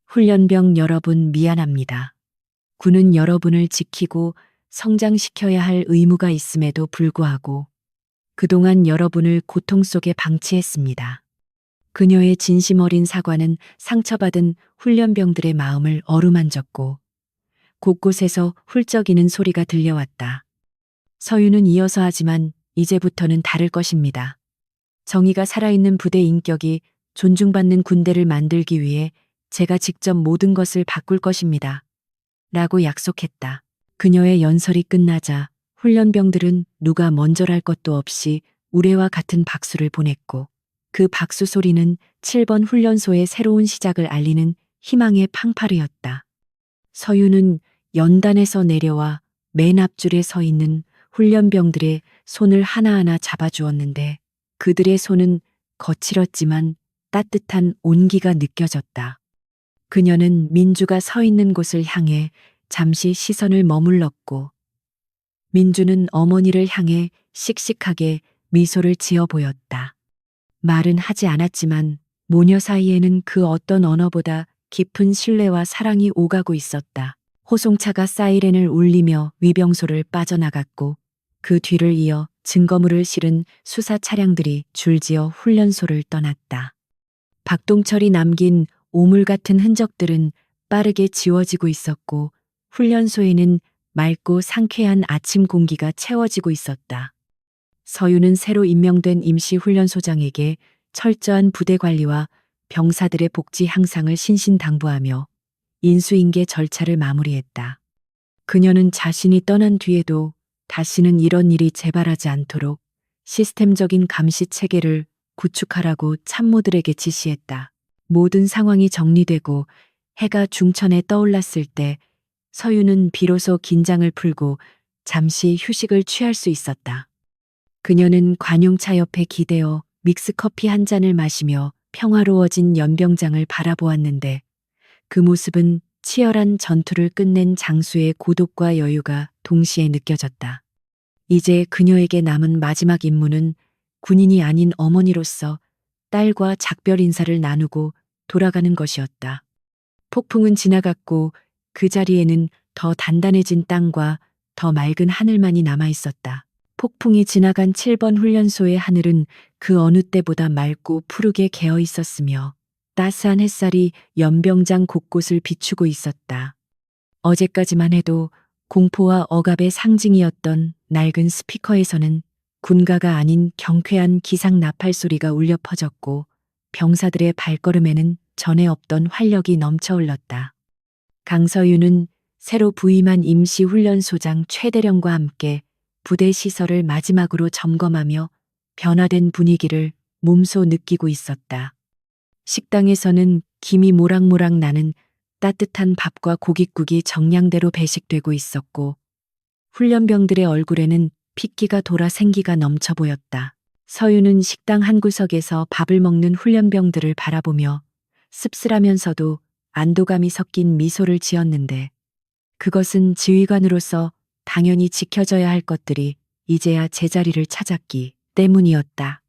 Speaker 1: 훈련병 여러분 미안합니다. 군은 여러분을 지키고 성장시켜야 할 의무가 있음에도 불구하고 그동안 여러분을 고통 속에 방치했습니다. 그녀의 진심 어린 사과는 상처받은 훈련병들의 마음을 어루만졌고 곳곳에서 훌쩍이는 소리가 들려왔다. 서윤은 이어서 하지만 이제부터는 다를 것입니다. 정의가 살아있는 부대 인격이 존중받는 군대를 만들기 위해 제가 직접 모든 것을 바꿀 것입니다. 라고 약속했다. 그녀의 연설이 끝나자 훈련병들은 누가 먼저랄 것도 없이 우레와 같은 박수를 보냈고 그 박수 소리는 7번 훈련소의 새로운 시작을 알리는 희망의 팡파르였다. 서윤은 연단에서 내려와 맨 앞줄에 서 있는 훈련병들의 손을 하나하나 잡아주었는데 그들의 손은 거칠었지만 따뜻한 온기가 느껴졌다. 그녀는 민주가 서 있는 곳을 향해 잠시 시선을 머물렀고 민주는 어머니를 향해 씩씩하게 미소를 지어 보였다. 말은 하지 않았지만 모녀 사이에는 그 어떤 언어보다 깊은 신뢰와 사랑이 오가고 있었다. 호송차가 사이렌을 울리며 위병소를 빠져나갔고 그 뒤를 이어 증거물을 실은 수사 차량들이 줄지어 훈련소를 떠났다. 박동철이 남긴 오물 같은 흔적들은 빠르게 지워지고 있었고 훈련소에는 맑고 상쾌한 아침 공기가 채워지고 있었다. 서유는 새로 임명된 임시훈련소장에게 철저한 부대 관리와 병사들의 복지 향상을 신신당부하며 인수인계 절차를 마무리했다. 그녀는 자신이 떠난 뒤에도 다시는 이런 일이 재발하지 않도록 시스템적인 감시 체계를 구축하라고 참모들에게 지시했다. 모든 상황이 정리되고 해가 중천에 떠올랐을 때 서유는 비로소 긴장을 풀고 잠시 휴식을 취할 수 있었다. 그녀는 관용차 옆에 기대어 믹스커피 한 잔을 마시며 평화로워진 연병장을 바라보았는데 그 모습은 치열한 전투를 끝낸 장수의 고독과 여유가 동시에 느껴졌다. 이제 그녀에게 남은 마지막 임무는 군인이 아닌 어머니로서 딸과 작별 인사를 나누고 돌아가는 것이었다. 폭풍은 지나갔고 그 자리에는 더 단단해진 땅과 더 맑은 하늘만이 남아 있었다. 폭풍이 지나간 7번 훈련소의 하늘은 그 어느 때보다 맑고 푸르게 개어 있었으며 따스한 햇살이 연병장 곳곳을 비추고 있었다. 어제까지만 해도 공포와 억압의 상징이었던 낡은 스피커에서는 군가가 아닌 경쾌한 기상 나팔 소리가 울려 퍼졌고 병사들의 발걸음에는 전에 없던 활력이 넘쳐 흘렀다. 강서윤은 새로 부임한 임시훈련소장 최대령과 함께 부대 시설을 마지막으로 점검하며 변화된 분위기를 몸소 느끼고 있었다. 식당에서는 김이 모락모락 나는 따뜻한 밥과 고깃국이 정량대로 배식되고 있었고 훈련병들의 얼굴에는 핏기가 돌아 생기가 넘쳐 보였다. 서유는 식당 한 구석에서 밥을 먹는 훈련병들을 바라보며 씁쓸하면서도 안도감이 섞인 미소를 지었는데 그것은 지휘관으로서 당연히 지켜져야 할 것들이 이제야 제자리를 찾았기 때문이었다.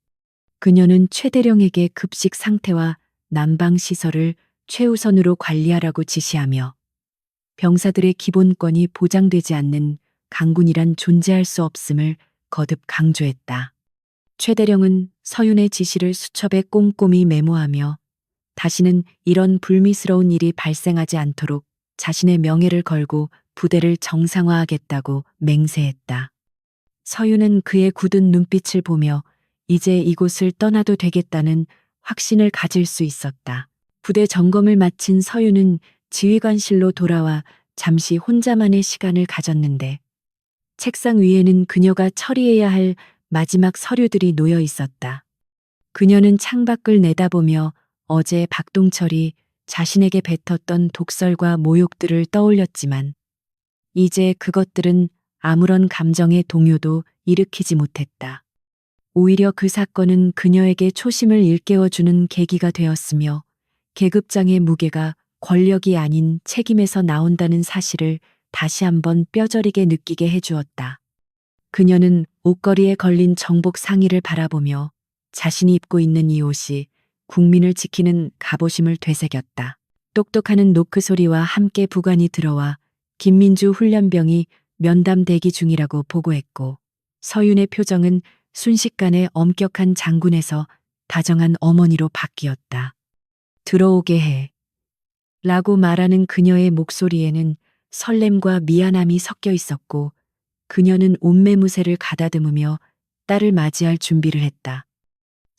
Speaker 1: 그녀는 최대령에게 급식 상태와 난방 시설을 최우선으로 관리하라고 지시하며 병사들의 기본권이 보장되지 않는 강군이란 존재할 수 없음을 거듭 강조했다. 최대령은 서윤의 지시를 수첩에 꼼꼼히 메모하며 다시는 이런 불미스러운 일이 발생하지 않도록 자신의 명예를 걸고 부대를 정상화하겠다고 맹세했다. 서윤은 그의 굳은 눈빛을 보며 이제 이곳을 떠나도 되겠다는 확신을 가질 수 있었다. 부대 점검을 마친 서윤은 지휘관실로 돌아와 잠시 혼자만의 시간을 가졌는데 책상 위에는 그녀가 처리해야 할 마지막 서류들이 놓여 있었다. 그녀는 창밖을 내다보며 어제 박동철이 자신에게 뱉었던 독설과 모욕들을 떠올렸지만 이제 그것들은 아무런 감정의 동요도 일으키지 못했다. 오히려 그 사건은 그녀에게 초심을 일깨워주는 계기가 되었으며 계급장의 무게가 권력이 아닌 책임에서 나온다는 사실을 다시 한번 뼈저리게 느끼게 해주었다. 그녀는 옷걸이에 걸린 정복 상의를 바라보며 자신이 입고 있는 이 옷이 국민을 지키는 갑오심을 되새겼다. 똑똑하는 노크 소리와 함께 부관이 들어와 김민주 훈련병이 면담 대기 중이라고 보고했고 서윤의 표정은 순식간에 엄격한 장군에서 다정한 어머니로 바뀌었다. 들어오게 해. 라고 말하는 그녀의 목소리에는 설렘과 미안함이 섞여 있었고 그녀는 옷매무새를 가다듬으며 딸을 맞이할 준비를 했다.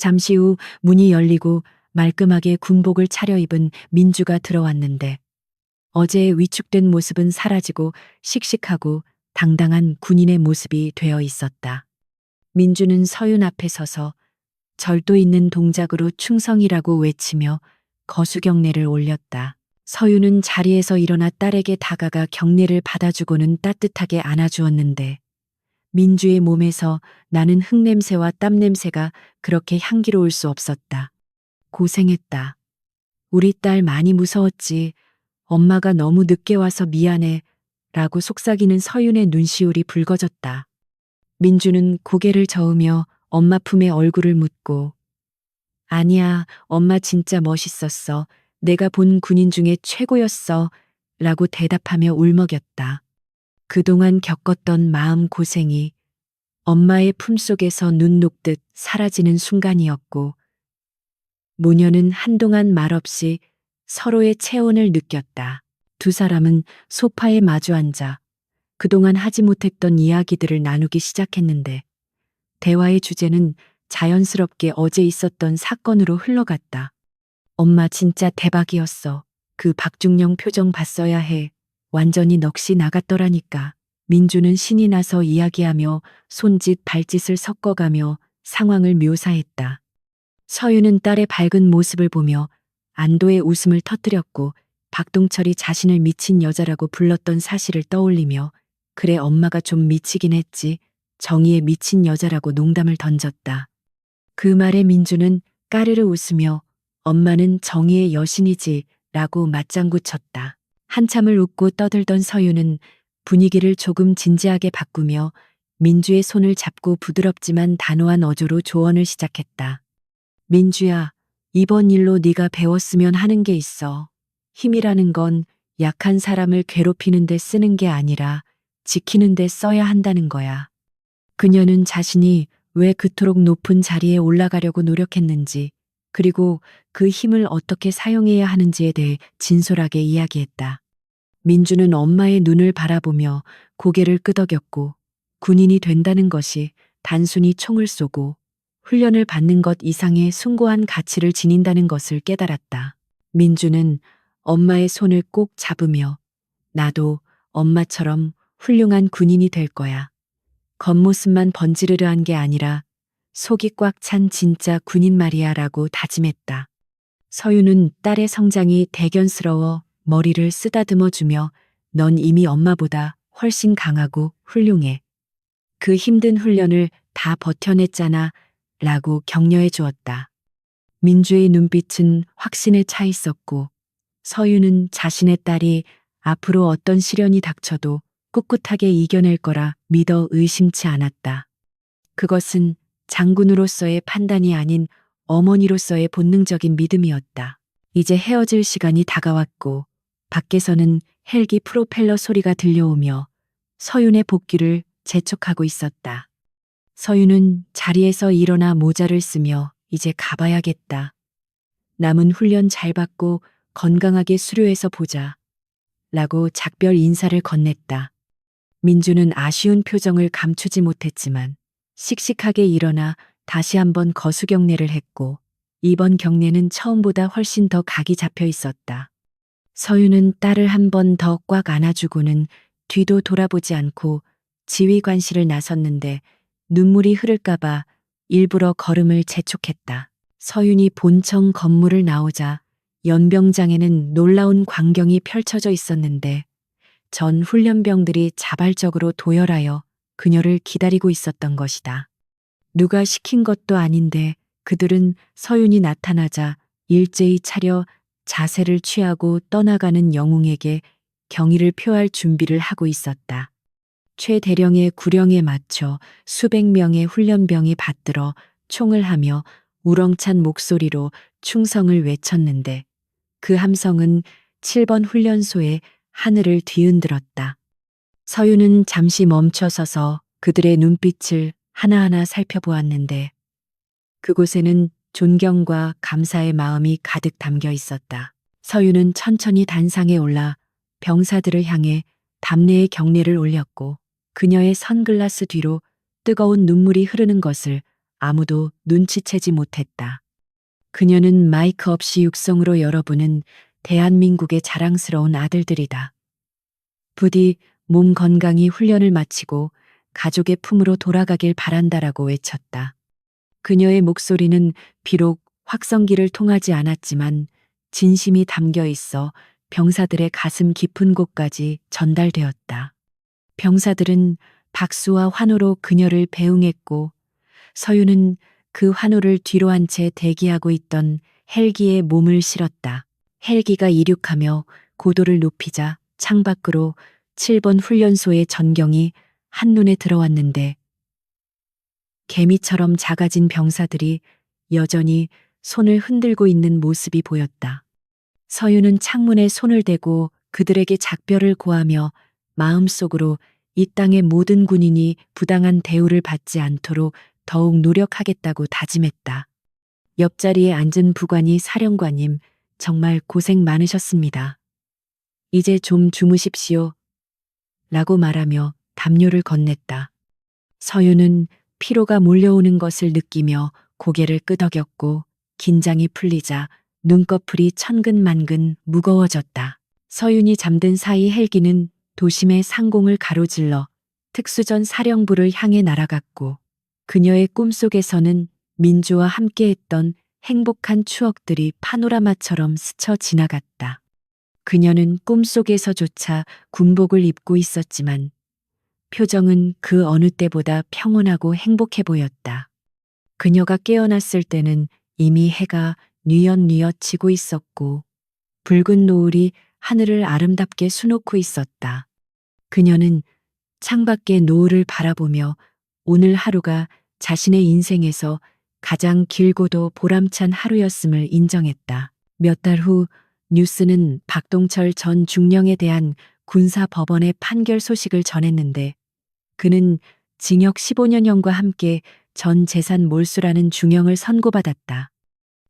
Speaker 1: 잠시 후 문이 열리고 말끔하게 군복을 차려입은 민주가 들어왔는데 어제의 위축된 모습은 사라지고 씩씩하고 당당한 군인의 모습이 되어 있었다. 민주는 서윤 앞에 서서 절도 있는 동작으로 충성이라고 외치며 거수 경례를 올렸다. 서윤은 자리에서 일어나 딸에게 다가가 경례를 받아주고는 따뜻하게 안아주었는데 민주의 몸에서 나는 흙냄새와 땀냄새가 그렇게 향기로울 수 없었다. 고생했다. 우리 딸 많이 무서웠지. 엄마가 너무 늦게 와서 미안해. 라고 속삭이는 서윤의 눈시울이 붉어졌다. 민주는 고개를 저으며 엄마 품에 얼굴을 묻고 아니야, 엄마 진짜 멋있었어. 내가 본 군인 중에 최고였어. 라고 대답하며 울먹였다. 그동안 겪었던 마음 고생이 엄마의 품속에서 눈 녹듯 사라지는 순간이었고 모녀는 한동안 말없이 서로의 체온을 느꼈다. 두 사람은 소파에 마주 앉아 그동안 하지 못했던 이야기들을 나누기 시작했는데 대화의 주제는 자연스럽게 어제 있었던 사건으로 흘러갔다. 엄마 진짜 대박이었어. 그 박중령 표정 봤어야 해. 완전히 넋이 나갔더라니까. 민주는 신이 나서 이야기하며 손짓 발짓을 섞어가며 상황을 묘사했다. 서유는 딸의 밝은 모습을 보며 안도의 웃음을 터뜨렸고 박동철이 자신을 미친 여자라고 불렀던 사실을 떠올리며 그래 엄마가 좀 미치긴 했지. 정의에 미친 여자라고 농담을 던졌다. 그 말에 민주는 까르르 웃으며 엄마는 정의의 여신이지 라고 맞장구 쳤다. 한참을 웃고 떠들던 서유는 분위기를 조금 진지하게 바꾸며 민주의 손을 잡고 부드럽지만 단호한 어조로 조언을 시작했다. 민주야, 이번 일로 네가 배웠으면 하는 게 있어. 힘이라는 건 약한 사람을 괴롭히는 데 쓰는 게 아니라 지키는 데 써야 한다는 거야. 그녀는 자신이 왜 그토록 높은 자리에 올라가려고 노력했는지, 그리고 그 힘을 어떻게 사용해야 하는지에 대해 진솔하게 이야기했다. 민주는 엄마의 눈을 바라보며 고개를 끄덕였고, 군인이 된다는 것이 단순히 총을 쏘고 훈련을 받는 것 이상의 숭고한 가치를 지닌다는 것을 깨달았다. 민주는 엄마의 손을 꼭 잡으며 나도 엄마처럼 훌륭한 군인이 될 거야. 겉모습만 번지르르한 게 아니라 속이 꽉 찬 진짜 군인 말이야 라고 다짐했다. 서유는 딸의 성장이 대견스러워 머리를 쓰다듬어 주며 넌 이미 엄마보다 훨씬 강하고 훌륭해. 그 힘든 훈련을 다 버텨냈잖아 라고 격려해 주었다. 민주의 눈빛은 확신에 차 있었고 서유는 자신의 딸이 앞으로 어떤 시련이 닥쳐도 꿋꿋하게 이겨낼 거라 믿어 의심치 않았다. 그것은 장군으로서의 판단이 아닌 어머니로서의 본능적인 믿음이었다. 이제 헤어질 시간이 다가왔고 밖에서는 헬기 프로펠러 소리가 들려오며 서윤의 복귀를 재촉하고 있었다. 서윤은 자리에서 일어나 모자를 쓰며 이제 가봐야겠다. 남은 훈련 잘 받고 건강하게 수료해서 보자. 라고 작별 인사를 건넸다. 민주는 아쉬운 표정을 감추지 못했지만 씩씩하게 일어나 다시 한번 거수 경례를 했고 이번 경례는 처음보다 훨씬 더 각이 잡혀 있었다. 서유는 딸을 한 번 더 꽉 안아주고는 뒤도 돌아보지 않고 지휘관실을 나섰는데 눈물이 흐를까봐 일부러 걸음을 재촉했다. 서윤이 본청 건물을 나오자 연병장에는 놀라운 광경이 펼쳐져 있었는데 전 훈련병들이 자발적으로 도열하여 그녀를 기다리고 있었던 것이다. 누가 시킨 것도 아닌데 그들은 서윤이 나타나자 일제히 차려 자세를 취하고 떠나가는 영웅에게 경의를 표할 준비를 하고 있었다. 최대령의 구령에 맞춰 수백 명의 훈련병이 받들어 총을 하며 우렁찬 목소리로 충성을 외쳤는데 그 함성은 7번 훈련소의 하늘을 뒤흔들었다. 서유는 잠시 멈춰서서 그들의 눈빛을 하나하나 살펴보았는데 그곳에는 존경과 감사의 마음이 가득 담겨 있었다. 서유는 천천히 단상에 올라 병사들을 향해 담내의 경례를 올렸고 그녀의 선글라스 뒤로 뜨거운 눈물이 흐르는 것을 아무도 눈치채지 못했다. 그녀는 마이크 없이 육성으로 여러분은 대한민국의 자랑스러운 아들들이다. 부디 몸 건강히 훈련을 마치고 가족의 품으로 돌아가길 바란다라고 외쳤다. 그녀의 목소리는 비록 확성기를 통하지 않았지만 진심이 담겨 있어 병사들의 가슴 깊은 곳까지 전달되었다. 병사들은 박수와 환호로 그녀를 배웅했고 서유는 그 환호를 뒤로 한 채 대기하고 있던 헬기에 몸을 실었다. 헬기가 이륙하며 고도를 높이자 창밖으로 7번 훈련소의 전경이 한눈에 들어왔는데 개미처럼 작아진 병사들이 여전히 손을 흔들고 있는 모습이 보였다. 서유는 창문에 손을 대고 그들에게 작별을 고하며 마음속으로 이 땅의 모든 군인이 부당한 대우를 받지 않도록 더욱 노력하겠다고 다짐했다. 옆자리에 앉은 부관이 사령관님, 정말 고생 많으셨습니다. 이제 좀 주무십시오. 라고 말하며 담요를 건넸다. 서윤은 피로가 몰려오는 것을 느끼며 고개를 끄덕였고 긴장이 풀리자 눈꺼풀이 천근만근 무거워졌다. 서윤이 잠든 사이 헬기는 도심의 상공을 가로질러 특수전 사령부를 향해 날아갔고 그녀의 꿈속에서는 민주와 함께했던 행복한 추억들이 파노라마처럼 스쳐 지나갔다. 그녀는 꿈속에서조차 군복을 입고 있었지만 표정은 그 어느 때보다 평온하고 행복해 보였다. 그녀가 깨어났을 때는 이미 해가 뉘엿뉘엿 지고 있었고 붉은 노을이 하늘을 아름답게 수놓고 있었다. 그녀는 창밖의 노을을 바라보며 오늘 하루가 자신의 인생에서 가장 길고도 보람찬 하루였음을 인정했다. 몇 달 후 뉴스는 박동철 전 중령에 대한 군사법원의 판결 소식을 전했는데 그는 징역 15년형과 함께 전 재산 몰수라는 중형을 선고받았다.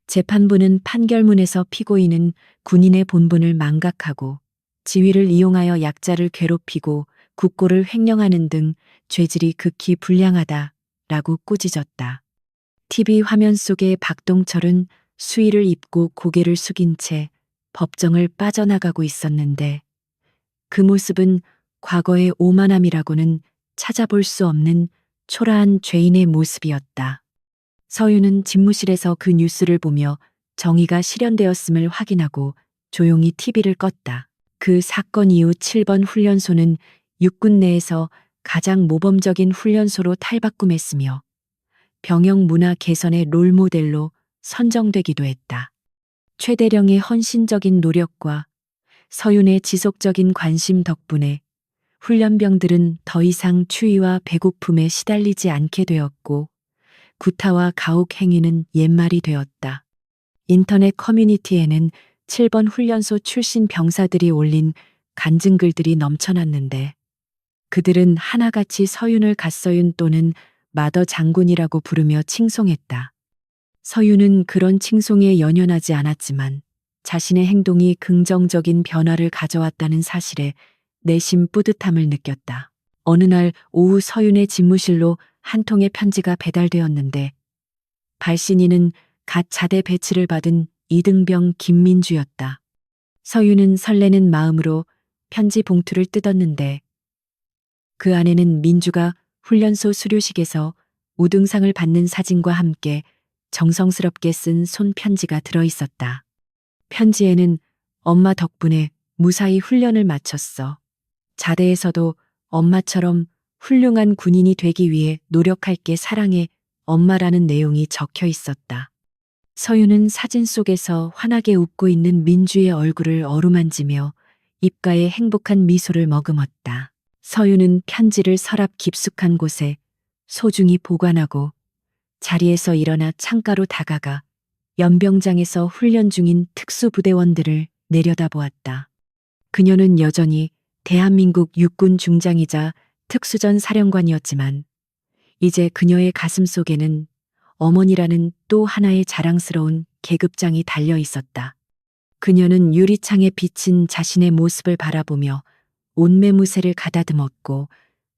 Speaker 1: 재판부는 판결문에서 피고인은 군인의 본분을 망각하고 지위를 이용하여 약자를 괴롭히고 국고를 횡령하는 등 죄질이 극히 불량하다라고 꾸짖었다. TV 화면 속의 박동철은 수의를 입고 고개를 숙인 채 법정을 빠져나가고 있었는데 그 모습은 과거의 오만함이라고는 찾아볼 수 없는 초라한 죄인의 모습이었다. 서윤은 집무실에서 그 뉴스를 보며 정의가 실현되었음을 확인하고 조용히 TV를 껐다. 그 사건 이후 7번 훈련소는 육군 내에서 가장 모범적인 훈련소로 탈바꿈했으며 병영 문화 개선의 롤모델로 선정되기도 했다. 최대령의 헌신적인 노력과 서윤의 지속적인 관심 덕분에 훈련병들은 더 이상 추위와 배고픔에 시달리지 않게 되었고 구타와 가혹 행위는 옛말이 되었다. 인터넷 커뮤니티에는 7번 훈련소 출신 병사들이 올린 간증글들이 넘쳐났는데 그들은 하나같이 서윤을 갓서윤 또는 마더 장군이라고 부르며 칭송했다. 서윤은 그런 칭송에 연연하지 않았지만 자신의 행동이 긍정적인 변화를 가져왔다는 사실에 내심 뿌듯함을 느꼈다. 어느 날 오후 서윤의 집무실로 한 통의 편지가 배달되었는데 발신인은 갓 자대 배치를 받은 이등병 김민주였다. 서윤은 설레는 마음으로 편지 봉투를 뜯었는데 그 안에는 민주가 훈련소 수료식에서 우등상을 받는 사진과 함께 정성스럽게 쓴 손편지가 들어 있었다. 편지에는 엄마 덕분에 무사히 훈련을 마쳤어. 자대에서도 엄마처럼 훌륭한 군인이 되기 위해 노력할게 사랑해 엄마라는 내용이 적혀 있었다. 서윤은 사진 속에서 환하게 웃고 있는 민주의 얼굴을 어루만지며 입가에 행복한 미소를 머금었다. 서윤은 편지를 서랍 깊숙한 곳에 소중히 보관하고 자리에서 일어나 창가로 다가가 연병장에서 훈련 중인 특수부대원들을 내려다보았다. 그녀는 여전히 대한민국 육군 중장이자 특수전 사령관이었지만 이제 그녀의 가슴 속에는 어머니라는 또 하나의 자랑스러운 계급장이 달려 있었다. 그녀는 유리창에 비친 자신의 모습을 바라보며 온매무새를 가다듬었고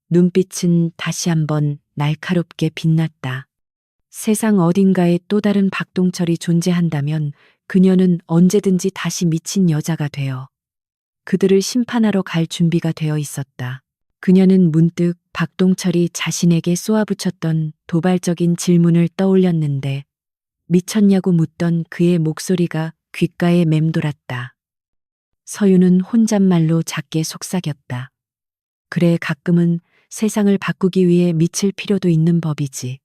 Speaker 1: 눈빛은 다시 한번 날카롭게 빛났다. 세상 어딘가에 또 다른 박동철이 존재한다면 그녀는 언제든지 다시 미친 여자가 되어 그들을 심판하러 갈 준비가 되어 있었다. 그녀는 문득 박동철이 자신에게 쏘아붙였던 도발적인 질문을 떠올렸는데 미쳤냐고 묻던 그의 목소리가 귓가에 맴돌았다. 서윤은 혼잣말로 작게 속삭였다. 그래, 가끔은 세상을 바꾸기 위해 미칠 필요도 있는 법이지.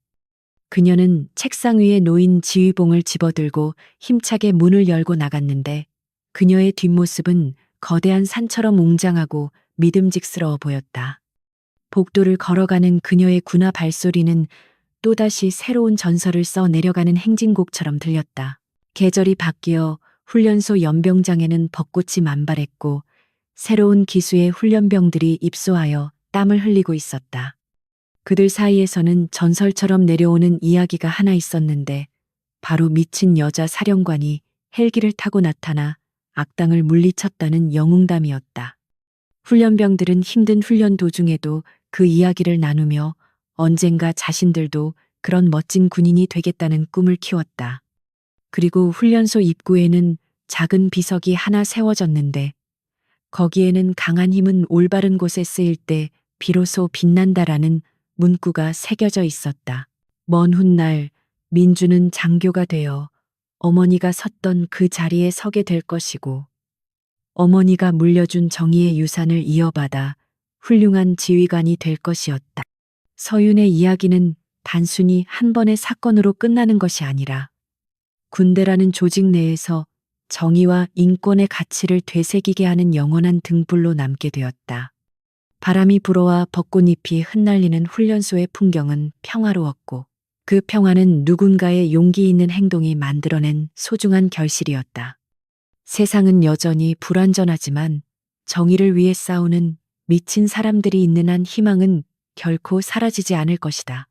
Speaker 1: 그녀는 책상 위에 놓인 지휘봉을 집어들고 힘차게 문을 열고 나갔는데 그녀의 뒷모습은 거대한 산처럼 웅장하고 믿음직스러워 보였다. 복도를 걸어가는 그녀의 군화 발소리는 또다시 새로운 전설을 써 내려가는 행진곡처럼 들렸다. 계절이 바뀌어 훈련소 연병장에는 벚꽃이 만발했고 새로운 기수의 훈련병들이 입소하여 땀을 흘리고 있었다. 그들 사이에서는 전설처럼 내려오는 이야기가 하나 있었는데 바로 미친 여자 사령관이 헬기를 타고 나타나 악당을 물리쳤다는 영웅담이었다. 훈련병들은 힘든 훈련 도중에도 그 이야기를 나누며 언젠가 자신들도 그런 멋진 군인이 되겠다는 꿈을 키웠다. 그리고 훈련소 입구에는 작은 비석이 하나 세워졌는데 거기에는 강한 힘은 올바른 곳에 쓰일 때 비로소 빛난다라는 문구가 새겨져 있었다. 먼 훗날 민주는 장교가 되어 어머니가 섰던 그 자리에 서게 될 것이고 어머니가 물려준 정의의 유산을 이어받아 훌륭한 지휘관이 될 것이었다. 서윤의 이야기는 단순히 한 번의 사건으로 끝나는 것이 아니라 군대라는 조직 내에서 정의와 인권의 가치를 되새기게 하는 영원한 등불로 남게 되었다. 바람이 불어와 벚꽃잎이 흩날리는 훈련소의 풍경은 평화로웠고 그 평화는 누군가의 용기 있는 행동이 만들어낸 소중한 결실이었다. 세상은 여전히 불완전하지만 정의를 위해 싸우는 미친 사람들이 있는 한 희망은 결코 사라지지 않을 것이다.